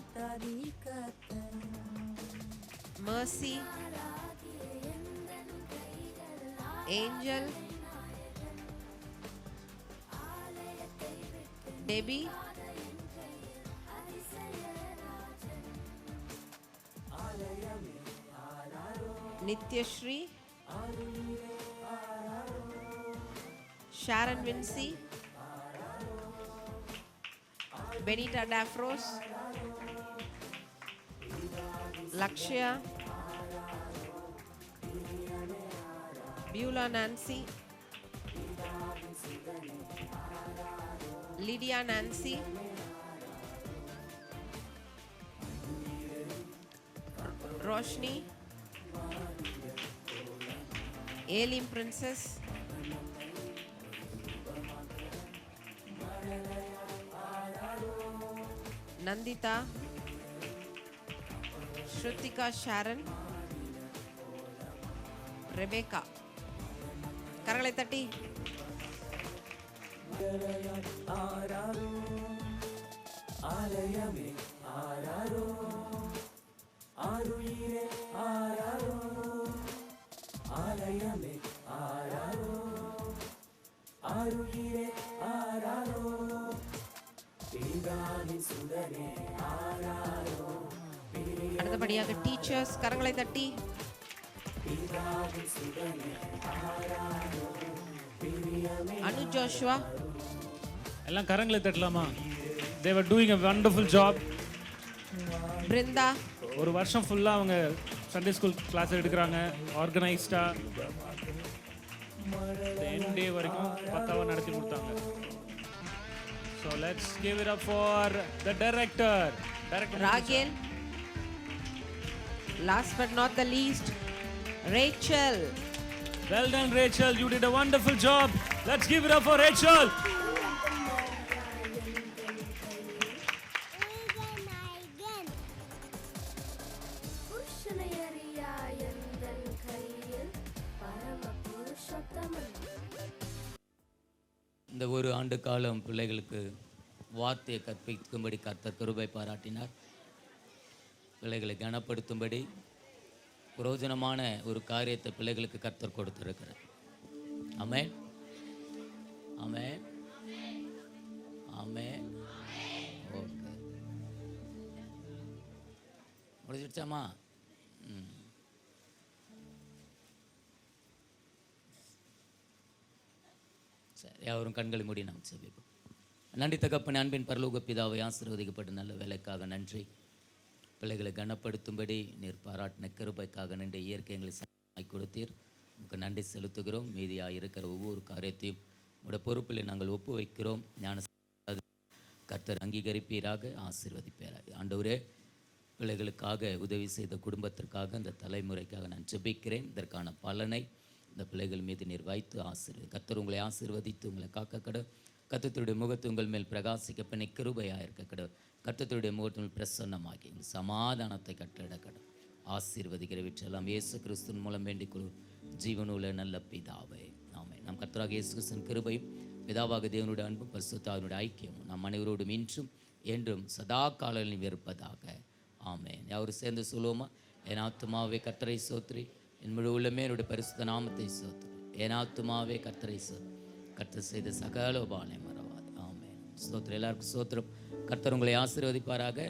Mercy, Angel, Debbie, Nithyasri, Sharon Vinci, Benita Daphrose, Lakshya, Beulah Nancy, Lydia Nancy, Roshini, Elim Princess, Nandita, Shruthika, Sharon, Rebecca. கரங்களை தட்டி. ஆலயமே ஆராரோ, ஆருயிரே ஆராரோ, ஆலயமே ஆராரோ, ஆருயிரே ஆராரோ, பிதாவின் சுடரே ஆராரோ. அடுத்தபடியாக டீச்சர்ஸ், கரங்களை தட்டி. அனு ஜோஷுவா. எல்லாம் கரங்களை தட்டலாமா? they were doing a wonderful job. Brinda, ஒரு வருஷம் ஃபுல்லா அவங்க சண்டே ஸ்கூல் கிளாஸ் எடுக்கிறாங்க ஆர்கனைஸ்டா. எண்ட் டே வரைக்கும் பக்காவா நடத்தி கொடுத்தாங்க. So let's give it up for the director. Rachel. Last but not the least, Rachel. Well done, Rachel. You did a wonderful job. Let's give it up for Rachel. புருஷனை அறியா எந்தன் கையில் இந்த ஒரு ஆண்டு காலம் பிள்ளைகளுக்கு வார்த்தையை கற்பிக்கும்படி கர்த்தர் கிருபை பாராட்டினார். பிள்ளைகளை கனப்படுத்தும்படி பிரயோஜனமான ஒரு காரியத்தை பிள்ளைகளுக்கு கர்த்தர் கொடுத்திருக்கிறார். ஆமென், ஆமென், ஆமென். ஓகே, முடிஞ்சிடுச்சாமா? சரி, அவரும் கண்களை மூடி நாம் செபிப்போம். நன்றி தகப்பனே, அன்பின் பரலோக பிதாவை, ஆசீர்வதிக்கப்பட்ட நல்ல வேலைக்காக நன்றி. பிள்ளைகளை கனப்படுத்தும்படி நீர் பாராட்டின கிருபைக்காக நன்றி. இயற்கை எங்களை சமாய் கொடுத்தீர், உங்களுக்கு நன்றி செலுத்துகிறோம். மீதியாக இருக்கிற ஒவ்வொரு காரியத்தையும் உடைய பொறுப்பில் நாங்கள் ஒப்பு வைக்கிறோம். ஞான கர்த்தர் அங்கீகரிப்பீராக, ஆசீர்வதிப்பீராக. ஆண்டவரே, பிள்ளைகளுக்காக உதவி செய்த குடும்பத்திற்காக, இந்த தலைமுறைக்காக நான் ஜெபிக்கிறேன். இதற்கான பலனை இந்த பிள்ளைகள் மீது நீர் வைத்து ஆசீர்வதி. கர்த்தர் உங்களை ஆசீர்வதித்து உங்களை காக்கக்கட. கர்த்தருடைய முகத்து உங்கள் மேல் பிரகாசிக்க பண்ணி கிருபையாக இருக்கக்கட. கர்த்தருடைய முகத்து மேல் பிரசன்னமாகி சமாதானத்தை கட்டளிடக்கட. ஆசீர்வதிக்கிற வீற்றெல்லாம் இயேசு கிறிஸ்துவின் மூலம் வேண்டிக் கொள்ளும் ஜீவனுள்ள நல்ல பிதாவே, ஆமென். நம் கர்த்தராக இயேசு கிறிஸ்துவின் கிருபையும் பிதாவாக தேவனுடைய அன்பும் பரிசுத்தாவினுடைய ஐக்கியமும் நம் அனைவரோடும் இன்றும் என்றும் சதா காலங்களில் இருப்பதாக, ஆமென். யாரும் சேர்ந்து சொல்லுவோமா? என் ஆத்துமாவே கர்த்தரை சோத்ரி, என் முழு உள்ளமே என்னுடைய பரிசுத்த நாமத்தை சோத்ரி. என் ஆத்துமாவே கர்த்தரை சோத்ரி, கர்த்தர் செய்த சகல உபானை மறவாது. ஆமென். ஸ்தோத்திரம். எல்லாருக்கும் ஸ்தோத்திரம். கர்த்தர் உங்களை ஆசீர்வதிப்பாராக.